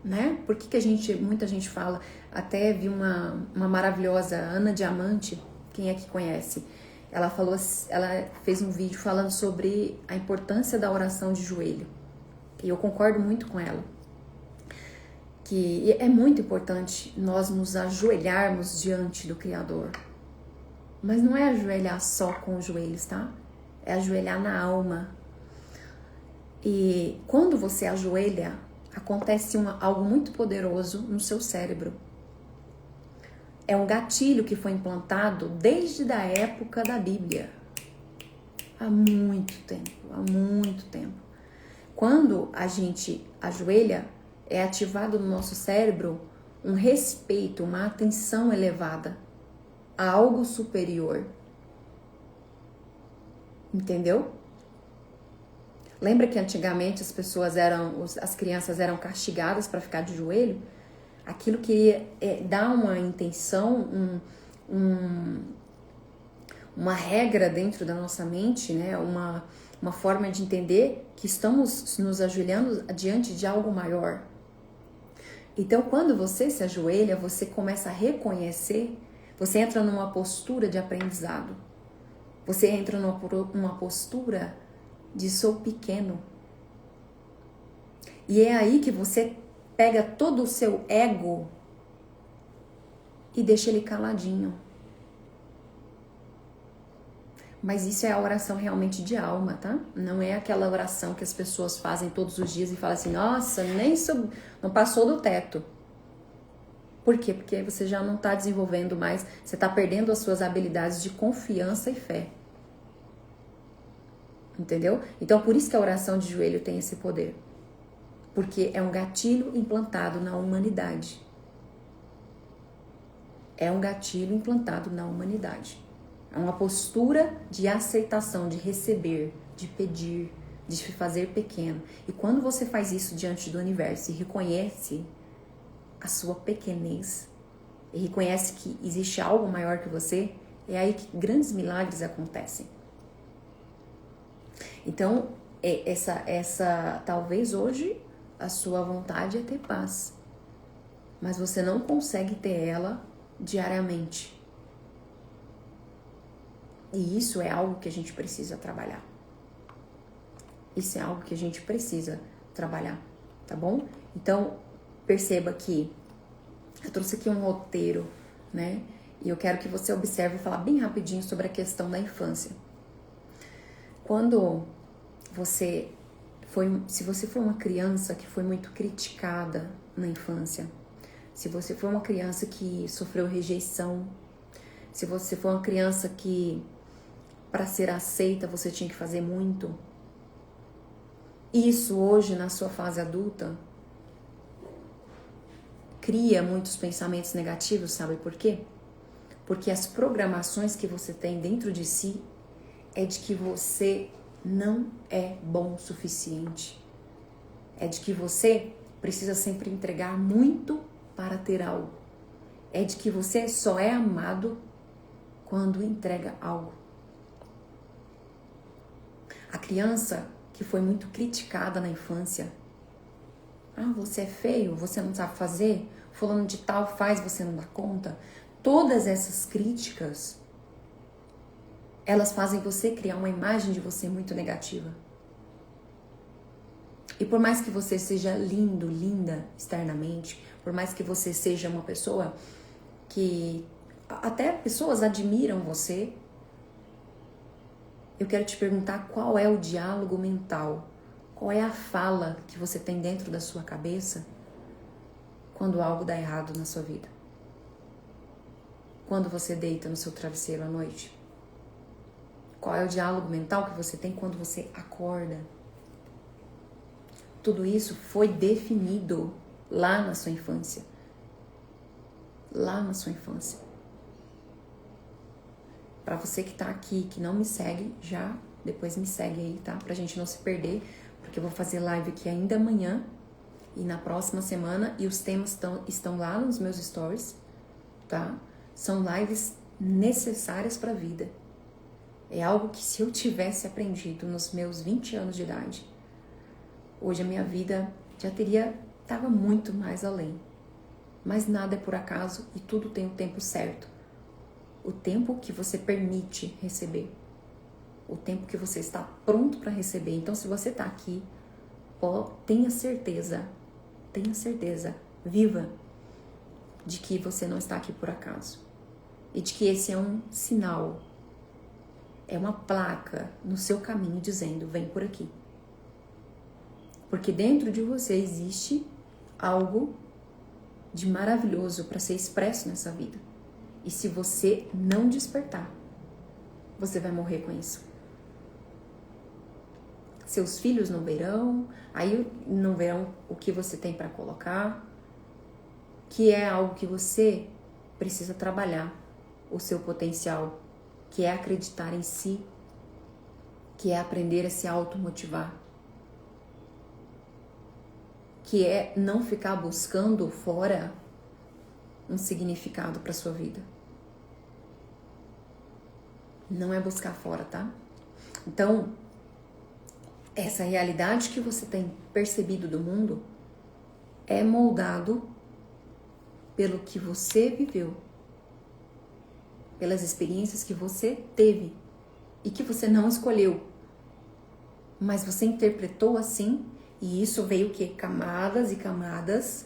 né? Por que que muita gente fala, até vi uma maravilhosa Ana Diamante, quem é que conhece? Ela fez um vídeo falando sobre a importância da oração de joelho. E eu concordo muito com ela. Que é muito importante nós nos ajoelharmos diante do Criador. Mas não é ajoelhar só com os joelhos, tá? É ajoelhar na alma. E quando você ajoelha, acontece algo muito poderoso no seu cérebro. É um gatilho que foi implantado desde a época da Bíblia. Há muito tempo, há muito tempo. Quando a gente ajoelha, é ativado no nosso cérebro um respeito, uma atenção elevada a algo superior. Entendeu? Lembra que antigamente as crianças eram castigadas para ficar de joelho? Aquilo queria dar uma intenção, uma regra dentro da nossa mente, né? Uma forma de entender que estamos nos ajoelhando diante de algo maior. Então, quando você se ajoelha, você começa a reconhecer, você entra numa postura de aprendizado. Você entra numa postura de sou pequeno. E é aí que você pega todo o seu ego e deixa ele caladinho. Mas isso é a oração realmente de alma, tá? Não é aquela oração que as pessoas fazem todos os dias e falam assim, nossa, não passou do teto. Por quê? Porque você já não está desenvolvendo mais, você está perdendo as suas habilidades de confiança e fé. Entendeu? Então, por isso que a oração de joelho tem esse poder. Porque é um gatilho implantado na humanidade. É um gatilho implantado na humanidade. É uma postura de aceitação, de receber, de pedir, de se fazer pequeno. E quando você faz isso diante do universo e reconhece a sua pequenez, e reconhece que existe algo maior que você, é aí que grandes milagres acontecem. Então, talvez hoje a sua vontade é ter paz, mas você não consegue ter ela diariamente. E isso é algo que a gente precisa trabalhar. Isso é algo que a gente precisa trabalhar, tá bom? Então, perceba que eu trouxe aqui um roteiro, né? E eu quero que você observe e falar bem rapidinho sobre a questão da infância. Se você foi uma criança que foi muito criticada na infância, se você foi uma criança que sofreu rejeição, se você foi uma criança que, para ser aceita, você tinha que fazer muito, isso hoje, na sua fase adulta, cria muitos pensamentos negativos, sabe por quê? Porque as programações que você tem dentro de si é de que você não é bom o suficiente. É de que você precisa sempre entregar muito para ter algo. É de que você só é amado quando entrega algo. A criança que foi muito criticada na infância, você é feio, você não sabe fazer, fulano de tal faz, você não dá conta. Todas essas críticas, elas fazem você criar uma imagem de você muito negativa. E por mais que você seja lindo, linda externamente, por mais que você seja uma pessoa que até pessoas admiram você, eu quero te perguntar qual é o diálogo mental, qual é a fala que você tem dentro da sua cabeça quando algo dá errado na sua vida. Quando você deita no seu travesseiro à noite. Qual é o diálogo mental que você tem quando você acorda? Tudo isso foi definido lá na sua infância. Lá na sua infância. Pra você que tá aqui, que não me segue, já depois me segue aí, tá? Pra gente não se perder, porque eu vou fazer live aqui ainda amanhã e na próxima semana, e os temas estão lá nos meus stories, tá? São lives necessárias pra vida. É algo que se eu tivesse aprendido nos meus 20 anos de idade, hoje a minha vida já estava muito mais além. Mas nada é por acaso e tudo tem o tempo certo. O tempo que você permite receber. O tempo que você está pronto para receber. Então, se você está aqui, tenha certeza, viva, de que você não está aqui por acaso. E de que esse é um sinal, é uma placa no seu caminho dizendo, vem por aqui. Porque dentro de você existe algo de maravilhoso para ser expresso nessa vida. E se você não despertar, você vai morrer com isso. Seus filhos não verão, aí não verão o que você tem para colocar, que é algo que você precisa trabalhar, o seu potencial, que é acreditar em si, que é aprender a se automotivar, que é não ficar buscando fora um significado para sua vida. Não é buscar fora, tá? Então, essa realidade que você tem percebido do mundo é moldado pelo que você viveu, pelas experiências que você teve e que você não escolheu, mas você interpretou assim, e isso veio o quê? Camadas e camadas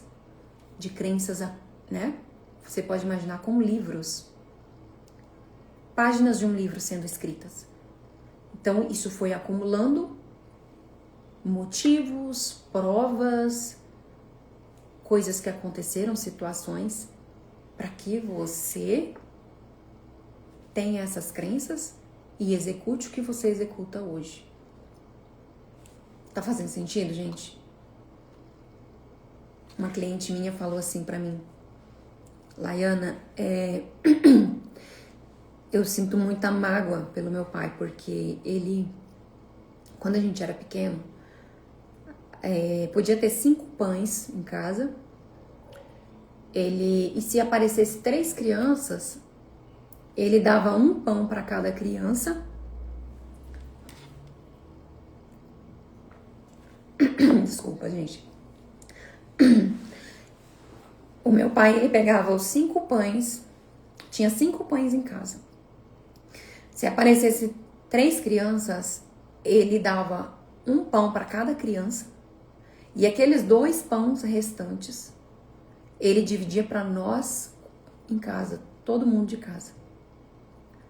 de crenças, né? Você pode imaginar como livros, páginas de um livro sendo escritas. Então, isso foi acumulando motivos, provas, coisas que aconteceram, situações, para que você tenha essas crenças e execute o que você executa hoje. Tá fazendo sentido, gente? Uma cliente minha falou assim pra mim: Laiana, eu sinto muita mágoa pelo meu pai, porque ele, quando a gente era pequeno, podia ter 5 pães em casa, e se aparecesse 3 crianças, ele dava um pão para cada criança. Desculpa, gente. O meu pai, ele pegava os 5 pães, tinha 5 pães em casa. Se aparecesse 3 crianças, ele dava um pão para cada criança, e aqueles 2 pães restantes, ele dividia para nós em casa, todo mundo de casa.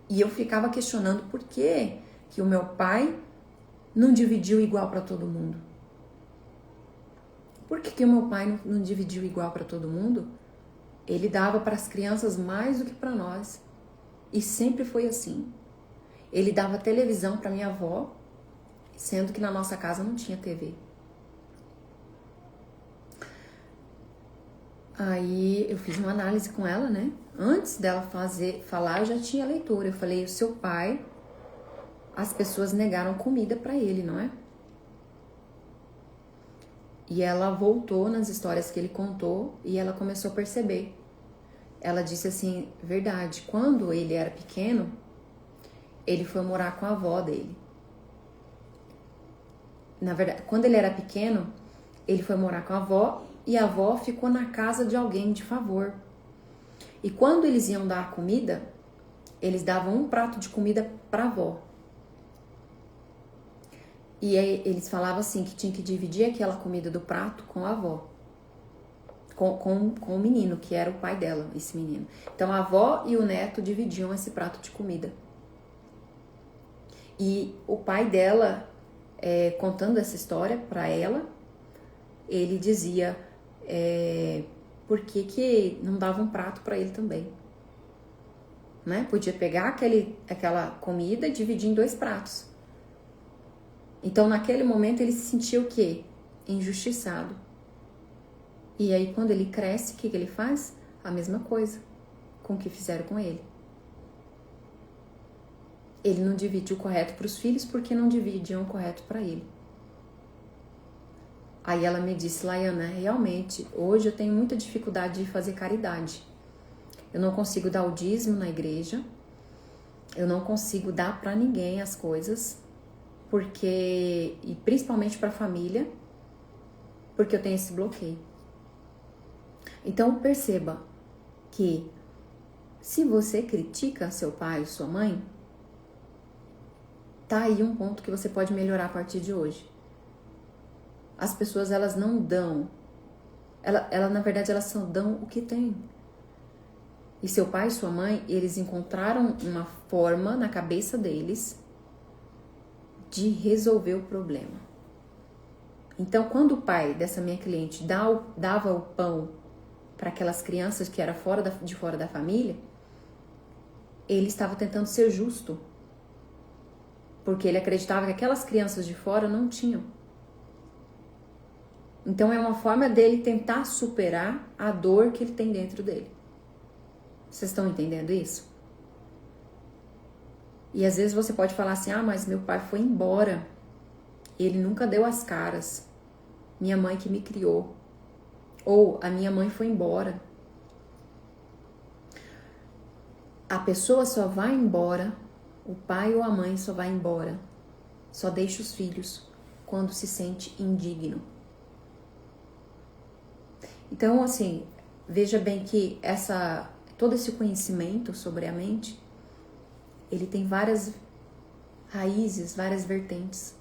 E eu ficava questionando por que o meu pai não dividiu igual para todo mundo. Por que o meu pai não dividiu igual para todo mundo? Ele dava para as crianças mais do que para nós. E sempre foi assim. Ele dava televisão para minha avó, sendo que na nossa casa não tinha TV. Aí eu fiz uma análise com ela, né? Antes dela falar, eu já tinha leitura. Eu falei: o seu pai, as pessoas negaram comida para ele, não é? E ela voltou nas histórias que ele contou e ela começou a perceber. Ela disse assim: verdade, quando ele era pequeno, ele foi morar com a avó dele. Na verdade, quando ele era pequeno, ele foi morar com a avó e a avó ficou na casa de alguém de favor. E quando eles iam dar comida, eles davam um prato de comida para a avó. E aí eles falavam assim que tinha que dividir aquela comida do prato com a avó. Com o menino, que era o pai dela, esse menino. Então a avó e o neto dividiam esse prato de comida. E o pai dela, contando essa história para ela, ele dizia por que não dava um prato para ele também. Né? Podia pegar aquela comida e dividir em 2 pratos. Então, naquele momento, ele se sentia o quê? Injustiçado. E aí, quando ele cresce, o que ele faz? A mesma coisa com o que fizeram com ele. Ele não divide o correto para os filhos porque não dividiam o correto para ele. Aí ela me disse: Laiana, realmente, hoje eu tenho muita dificuldade de fazer caridade. Eu não consigo dar o dízimo na igreja. Eu não consigo dar para ninguém as coisas. E principalmente para a família, porque eu tenho esse bloqueio. Então perceba que se você critica seu pai ou sua mãe, tá aí um ponto que você pode melhorar a partir de hoje. As pessoas, elas não dão, na verdade elas só dão o que tem. E seu pai e sua mãe, eles encontraram uma forma na cabeça deles de resolver o problema. Então, quando o pai dessa minha cliente dava o pão para aquelas crianças que eram de fora da família, ele estava tentando ser justo, porque ele acreditava que aquelas crianças de fora não tinham. Então, é uma forma dele tentar superar a dor que ele tem dentro dele. Vocês estão entendendo isso? E às vezes você pode falar assim: mas meu pai foi embora, ele nunca deu as caras, minha mãe que me criou, ou a minha mãe foi embora. A pessoa só vai embora, o pai ou a mãe só vai embora, só deixa os filhos quando se sente indigno. Então, assim, veja bem que todo esse conhecimento sobre a mente, ele tem várias raízes, várias vertentes.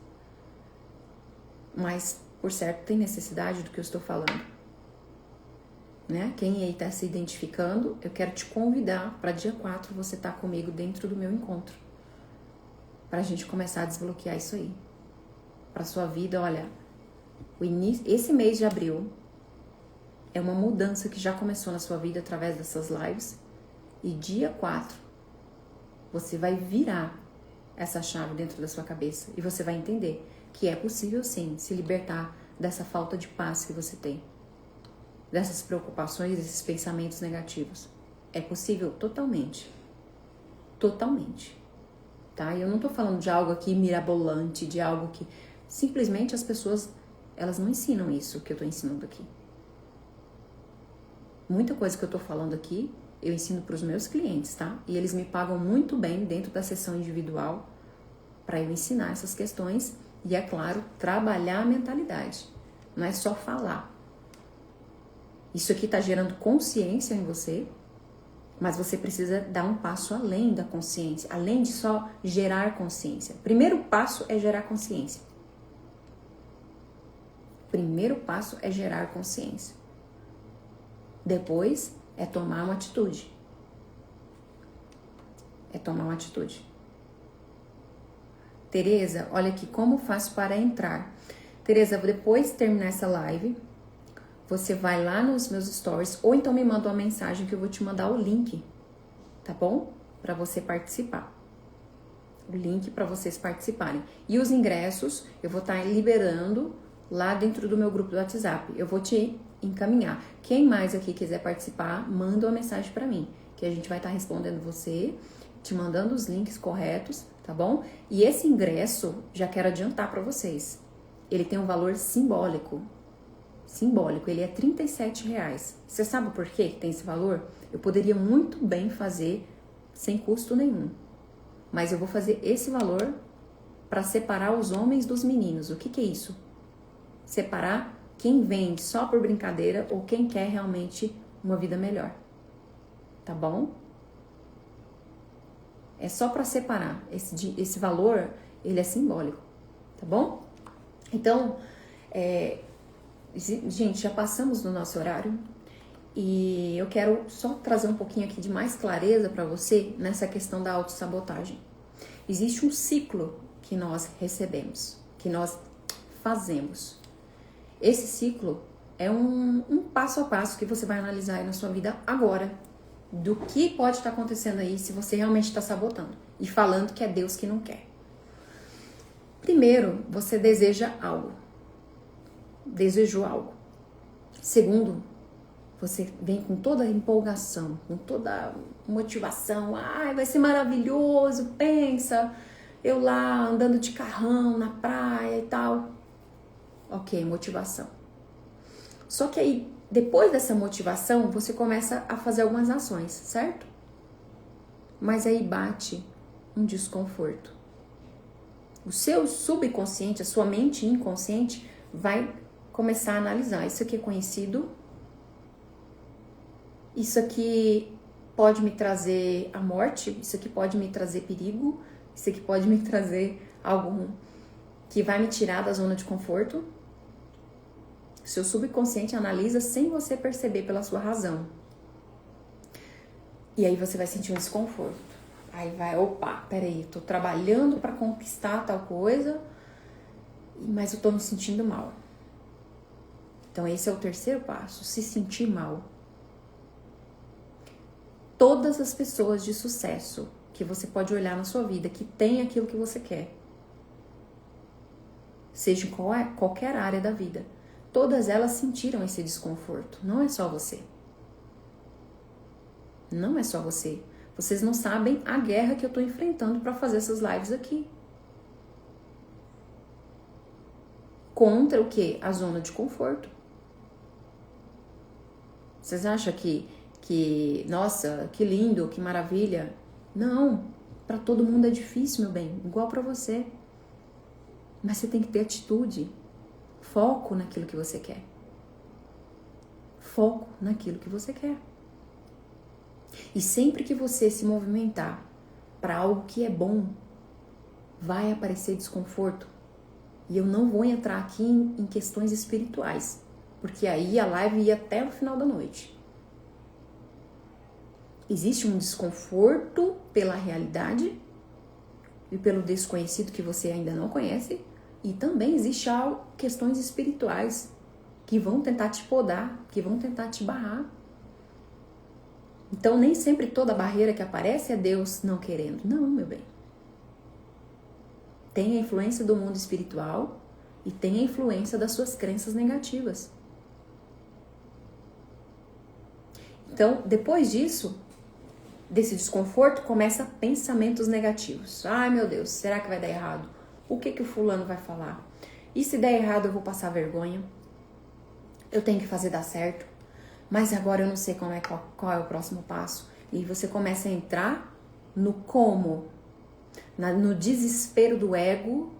Mas, por certo, tem necessidade do que eu estou falando. Né? Quem aí está se identificando, eu quero te convidar para dia 4 você estar comigo dentro do meu encontro. pra gente começar a desbloquear isso aí. Pra sua vida, olha, esse mês de abril é uma mudança que já começou na sua vida através dessas lives. E dia 4, você vai virar essa chave dentro da sua cabeça. E você vai entender que é possível sim se libertar dessa falta de paz que você tem. Dessas preocupações, desses pensamentos negativos. É possível totalmente. Totalmente. Tá? E eu não tô falando de algo aqui mirabolante, de algo que... Simplesmente as pessoas, elas não ensinam isso que eu tô ensinando aqui. Muita coisa que eu tô falando aqui, eu ensino pros meus clientes, tá? E eles me pagam muito bem dentro da sessão individual para eu ensinar essas questões e, é claro, trabalhar a mentalidade. Não é só falar. Isso aqui tá gerando consciência em você, mas você precisa dar um passo além da consciência, além de só gerar consciência. Primeiro passo é gerar consciência. Primeiro passo é gerar consciência. Depois é tomar uma atitude. É tomar uma atitude. Tereza, olha aqui como faço para entrar. Tereza, depois de terminar essa live, você vai lá nos meus stories ou então me manda uma mensagem que eu vou te mandar o link, tá bom? Para você participar. O link para vocês participarem. E os ingressos eu vou estar liberando lá dentro do meu grupo do WhatsApp. Eu vou te encaminhar. Quem mais aqui quiser participar, manda uma mensagem para mim, que a gente vai estar respondendo você, te mandando os links corretos, tá bom? E esse ingresso, já quero adiantar para vocês, ele tem um valor simbólico. Simbólico, ele é R$37. Você sabe por que tem esse valor? Eu poderia muito bem fazer sem custo nenhum, mas eu vou fazer esse valor para separar os homens dos meninos. O que é isso? Separar quem vem só por brincadeira ou quem quer realmente uma vida melhor. Tá bom? É só para separar. Esse valor, ele é simbólico. Tá bom? Então, gente, já passamos do nosso horário. E eu quero só trazer um pouquinho aqui de mais clareza para você nessa questão da autossabotagem. Existe um ciclo que nós recebemos, que nós fazemos. Esse ciclo é um passo a passo que você vai analisar aí na sua vida agora. Do que pode estar acontecendo aí se você realmente está sabotando e falando que é Deus que não quer. Primeiro, você deseja algo. Desejou algo. Segundo, você vem com toda a empolgação, com toda a motivação. Ai, vai ser maravilhoso, pensa, eu lá andando de carrão na praia e tal. Ok, motivação. Só que aí, depois dessa motivação, você começa a fazer algumas ações, certo? Mas aí bate um desconforto. O seu subconsciente, a sua mente inconsciente, vai começar a analisar. Isso aqui é conhecido? Isso aqui pode me trazer a morte? Isso aqui pode me trazer perigo? Isso aqui pode me trazer algo que vai me tirar da zona de conforto? Seu subconsciente analisa sem você perceber pela sua razão. E aí você vai sentir um desconforto. Aí vai, opa, peraí, tô trabalhando para conquistar tal coisa, mas eu tô me sentindo mal. Então esse é o terceiro passo, se sentir mal. Todas as pessoas de sucesso que você pode olhar na sua vida, que tem aquilo que você quer, seja em qualquer área da vida, todas elas sentiram esse desconforto. Não é só você. Não é só você. Vocês não sabem a guerra que eu tô enfrentando para fazer essas lives aqui. Contra o quê? A zona de conforto. Vocês acham que nossa, que lindo, que maravilha? Não, para todo mundo é difícil, meu bem, igual para você. Mas você tem que ter atitude, foco naquilo que você quer. Foco naquilo que você quer. E sempre que você se movimentar para algo que é bom, vai aparecer desconforto. E eu não vou entrar aqui em questões espirituais, porque aí a live ia até o final da noite. Existe um desconforto pela realidade e pelo desconhecido que você ainda não conhece. E também existe questões espirituais que vão tentar te podar, que vão tentar te barrar. Então, nem sempre toda barreira que aparece é Deus não querendo. Não, meu bem. Tem a influência do mundo espiritual e tem a influência das suas crenças negativas. Então, depois disso, desse desconforto, começa pensamentos negativos. Ai, meu Deus, será que vai dar errado? O que o fulano vai falar? E se der errado, eu vou passar vergonha? Eu tenho que fazer dar certo? Mas agora eu não sei qual é o próximo passo. E você começa a entrar no como, no desespero do ego,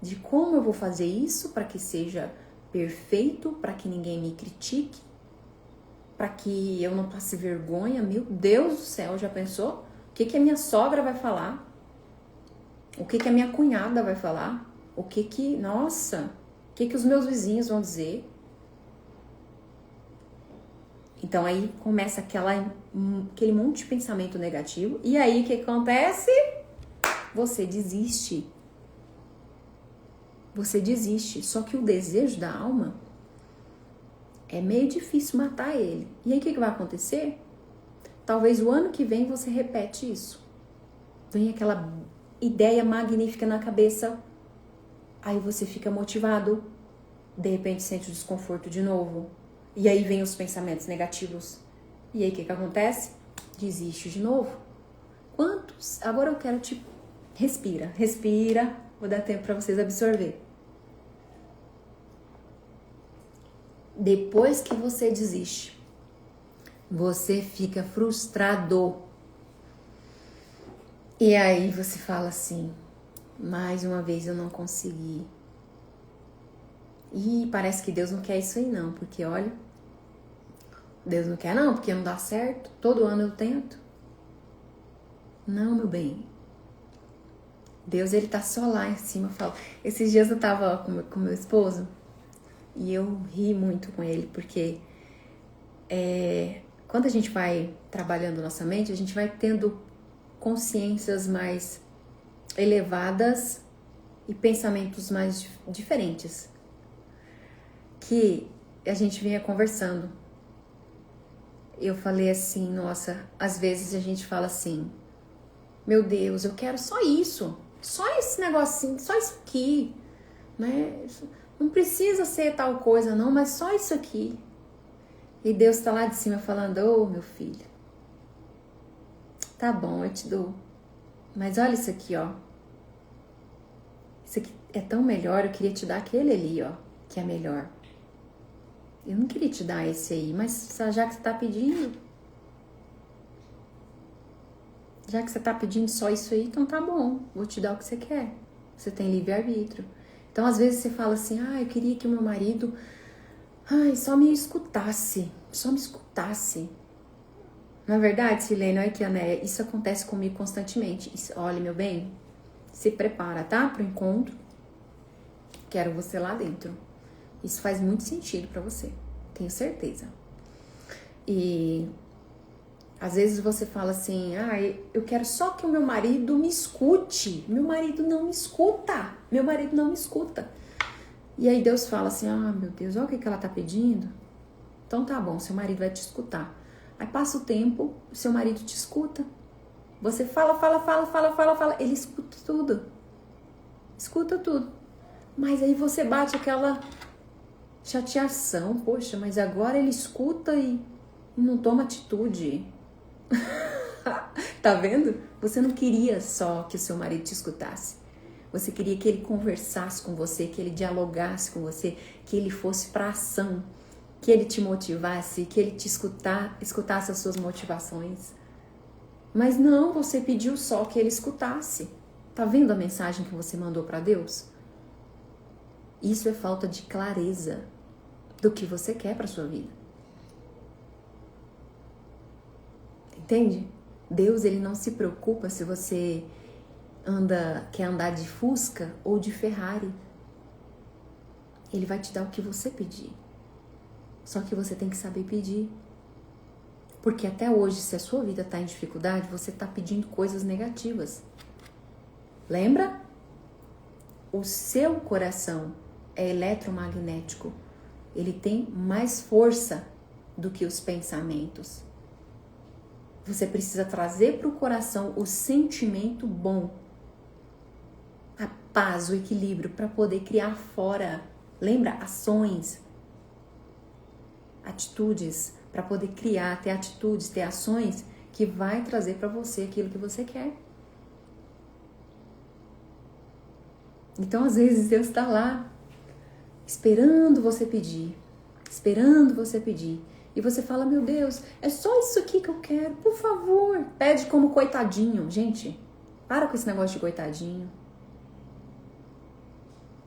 de como eu vou fazer isso para que seja perfeito, para que ninguém me critique, para que eu não passe vergonha. Meu Deus do céu, já pensou? O que a minha sogra vai falar? O que a minha cunhada vai falar? Nossa, o que os meus vizinhos vão dizer? Então aí começa aquele monte de pensamento negativo. E aí o que acontece? Você desiste. Você desiste. Só que o desejo da alma é meio difícil matar ele. E aí o que vai acontecer? Talvez o ano que vem você repete isso. Vem aquela ideia magnífica na cabeça. Aí você fica motivado. De repente sente o desconforto de novo. E aí vem os pensamentos negativos. E aí o que acontece? Desiste de novo. Quantos? Agora eu quero te... Respira. Vou dar tempo para vocês absorver. Depois que você desiste, você fica frustrado. E aí você fala assim, mais uma vez eu não consegui. E parece que Deus não quer isso aí não, porque olha, Deus não quer não, porque não dá certo, todo ano eu tento. Não, meu bem. Deus, ele tá só lá em cima. Eu falo. Esses dias eu tava com meu esposo e eu ri muito com ele, porque quando a gente vai trabalhando nossa mente, a gente vai tendo consciências mais elevadas e pensamentos mais diferentes. Que a gente vinha conversando. Eu falei assim, nossa, às vezes a gente fala assim, meu Deus, eu quero só isso, só esse negocinho, só isso aqui, né? Não precisa ser tal coisa não, mas só isso aqui. E Deus tá lá de cima falando, ô meu filho, tá bom, eu te dou, mas olha isso aqui, ó. Isso aqui é tão melhor, eu queria te dar aquele ali, ó, que é melhor. Eu não queria te dar esse aí, mas já que você tá pedindo, só isso aí, então tá bom, vou te dar o que você quer. Você tem livre-arbítrio. Então, às vezes você fala assim, eu queria que o meu marido, só me escutasse. Na verdade, Silene, olha aqui, Anéia, isso acontece comigo constantemente. Olha, meu bem, se prepara, tá? Pro encontro. Quero você lá dentro. Isso faz muito sentido pra você, tenho certeza. E às vezes você fala assim, eu quero só que o meu marido me escute. Meu marido não me escuta. E aí Deus fala assim, meu Deus, olha o que ela tá pedindo. Então tá bom, seu marido vai te escutar. Aí passa o tempo, o seu marido te escuta. Você fala, ele escuta tudo. Mas aí você bate aquela chateação, poxa, mas agora ele escuta e não toma atitude. Tá vendo? Você não queria só que o seu marido te escutasse. Você queria que ele conversasse com você, que ele dialogasse com você, que ele fosse pra ação, que ele te motivasse, que ele te escutasse as suas motivações. Mas não, você pediu só que ele escutasse. Tá vendo a mensagem que você mandou pra Deus? Isso é falta de clareza do que você quer pra sua vida. Entende? Deus, ele não se preocupa se você quer andar de Fusca ou de Ferrari. Ele vai te dar o que você pedir. Só que você tem que saber pedir. Porque até hoje, se a sua vida está em dificuldade, você está pedindo coisas negativas. Lembra? O seu coração é eletromagnético. Ele tem mais força do que os pensamentos. Você precisa trazer para o coração o sentimento bom, a paz, o equilíbrio, para poder criar fora. Lembra? Ações, atitudes, para poder criar, ter atitudes, ter ações que vai trazer para você aquilo que você quer. Então, às vezes, Deus está lá, esperando você pedir, E você fala, meu Deus, é só isso aqui que eu quero, por favor. Pede como coitadinho. Gente, para com esse negócio de coitadinho.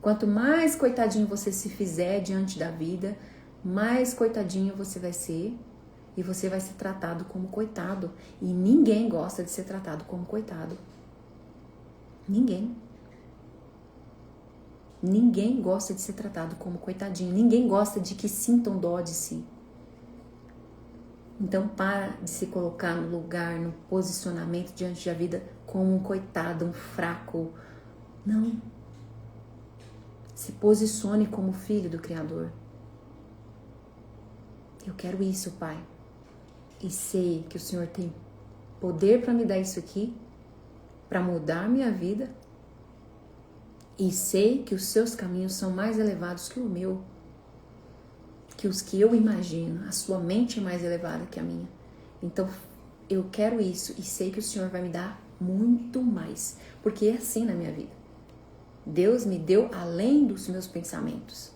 Quanto mais coitadinho você se fizer diante da vida, mais coitadinho você vai ser e você vai ser tratado como coitado. E ninguém gosta de ser tratado como coitado. Ninguém. Ninguém gosta de ser tratado como coitadinho. Ninguém gosta de que sintam dó de si. Então, para de se colocar no lugar, no posicionamento diante da vida como um coitado, um fraco. Não. Se posicione como filho do Criador. Eu quero isso, Pai. E sei que o Senhor tem poder para me dar isso aqui, para mudar a minha vida. E sei que os seus caminhos são mais elevados que o meu, que os que eu imagino. A sua mente é mais elevada que a minha. Então, eu quero isso e sei que o Senhor vai me dar muito mais, porque é assim na minha vida. Deus me deu além dos meus pensamentos.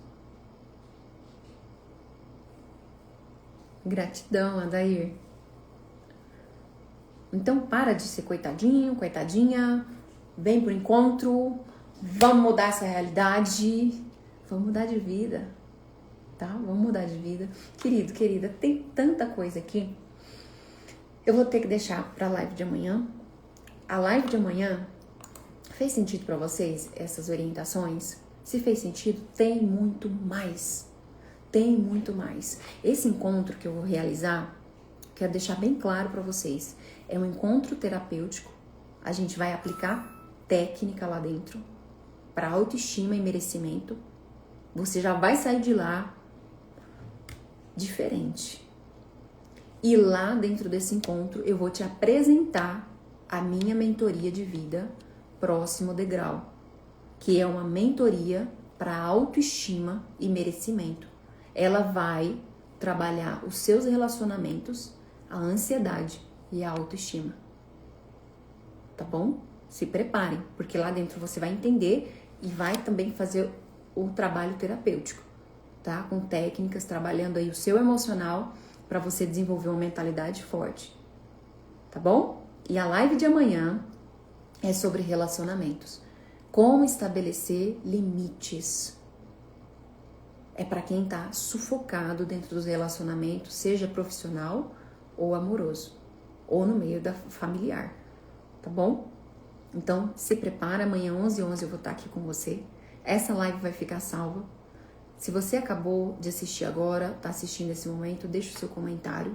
Gratidão, Adair. Então, para de ser coitadinho, coitadinha. Vem pro encontro. Vamos mudar essa realidade. Vamos mudar de vida. Tá? Vamos mudar de vida. Querido, querida, tem tanta coisa aqui. Eu vou ter que deixar pra live de amanhã. A live de amanhã fez sentido pra vocês essas orientações? Se fez sentido, tem muito mais. Tem muito mais. Esse encontro que eu vou realizar, quero deixar bem claro pra vocês. É um encontro terapêutico. A gente vai aplicar técnica lá dentro para autoestima e merecimento. Você já vai sair de lá diferente. E lá dentro desse encontro eu vou te apresentar a minha mentoria de vida Próximo Degrau, que é uma mentoria para autoestima e merecimento. Ela vai trabalhar os seus relacionamentos, a ansiedade e a autoestima. Tá bom? Se preparem, porque lá dentro você vai entender e vai também fazer o trabalho terapêutico, tá? Com técnicas, trabalhando aí o seu emocional para você desenvolver uma mentalidade forte, tá bom? E a live de amanhã é sobre relacionamentos. Como estabelecer limites. É para quem tá sufocado dentro dos relacionamentos, seja profissional ou amoroso, ou no meio da familiar, tá bom? Então, se prepara, amanhã 11h11 eu vou estar aqui com você. Essa live vai ficar salva. Se você acabou de assistir agora, tá assistindo nesse momento, deixa o seu comentário,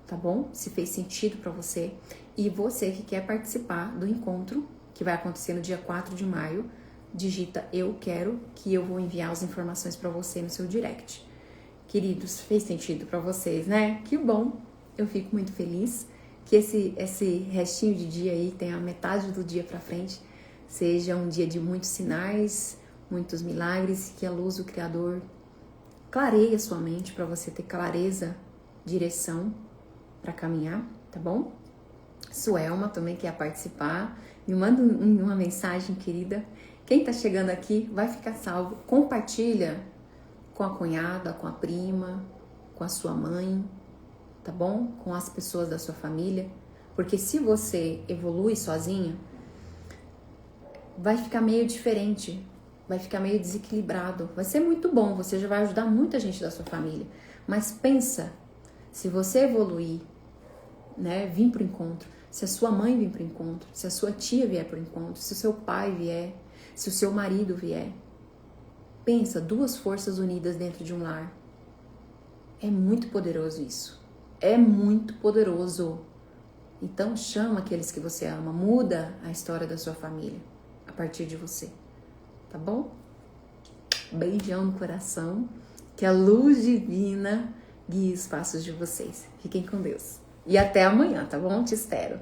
tá bom? Se fez sentido para você. E você que quer participar do encontro, que vai acontecer no dia 4 de maio, digita eu quero, que eu vou enviar as informações para você no seu direct. Queridos, fez sentido para vocês, né? Que bom! Eu fico muito feliz que esse restinho de dia aí, tem a metade do dia para frente, seja um dia de muitos sinais, muitos milagres, que a luz do Criador clareie a sua mente para você ter clareza, direção para caminhar, tá bom? Suelma também quer participar, me manda uma mensagem, querida. Quem tá chegando aqui vai ficar salvo, compartilha com a cunhada, com a prima, com a sua mãe, tá bom? Com as pessoas da sua família, porque se você evolui sozinha, vai ficar meio diferente, vai ficar meio desequilibrado. Vai ser muito bom, você já vai ajudar muita gente da sua família. Mas pensa, se você evoluir, né, vir pro encontro, se a sua mãe vir pro encontro, se a sua tia vier pro encontro, se o seu pai vier, se o seu marido vier, pensa, 2 forças unidas dentro de um lar. É muito poderoso isso. É muito poderoso. Então chama aqueles que você ama, muda a história da sua família. a partir de você, tá bom? Beijão no coração, que a luz divina guie os passos de vocês. Fiquem com Deus. E até amanhã, tá bom? Te espero.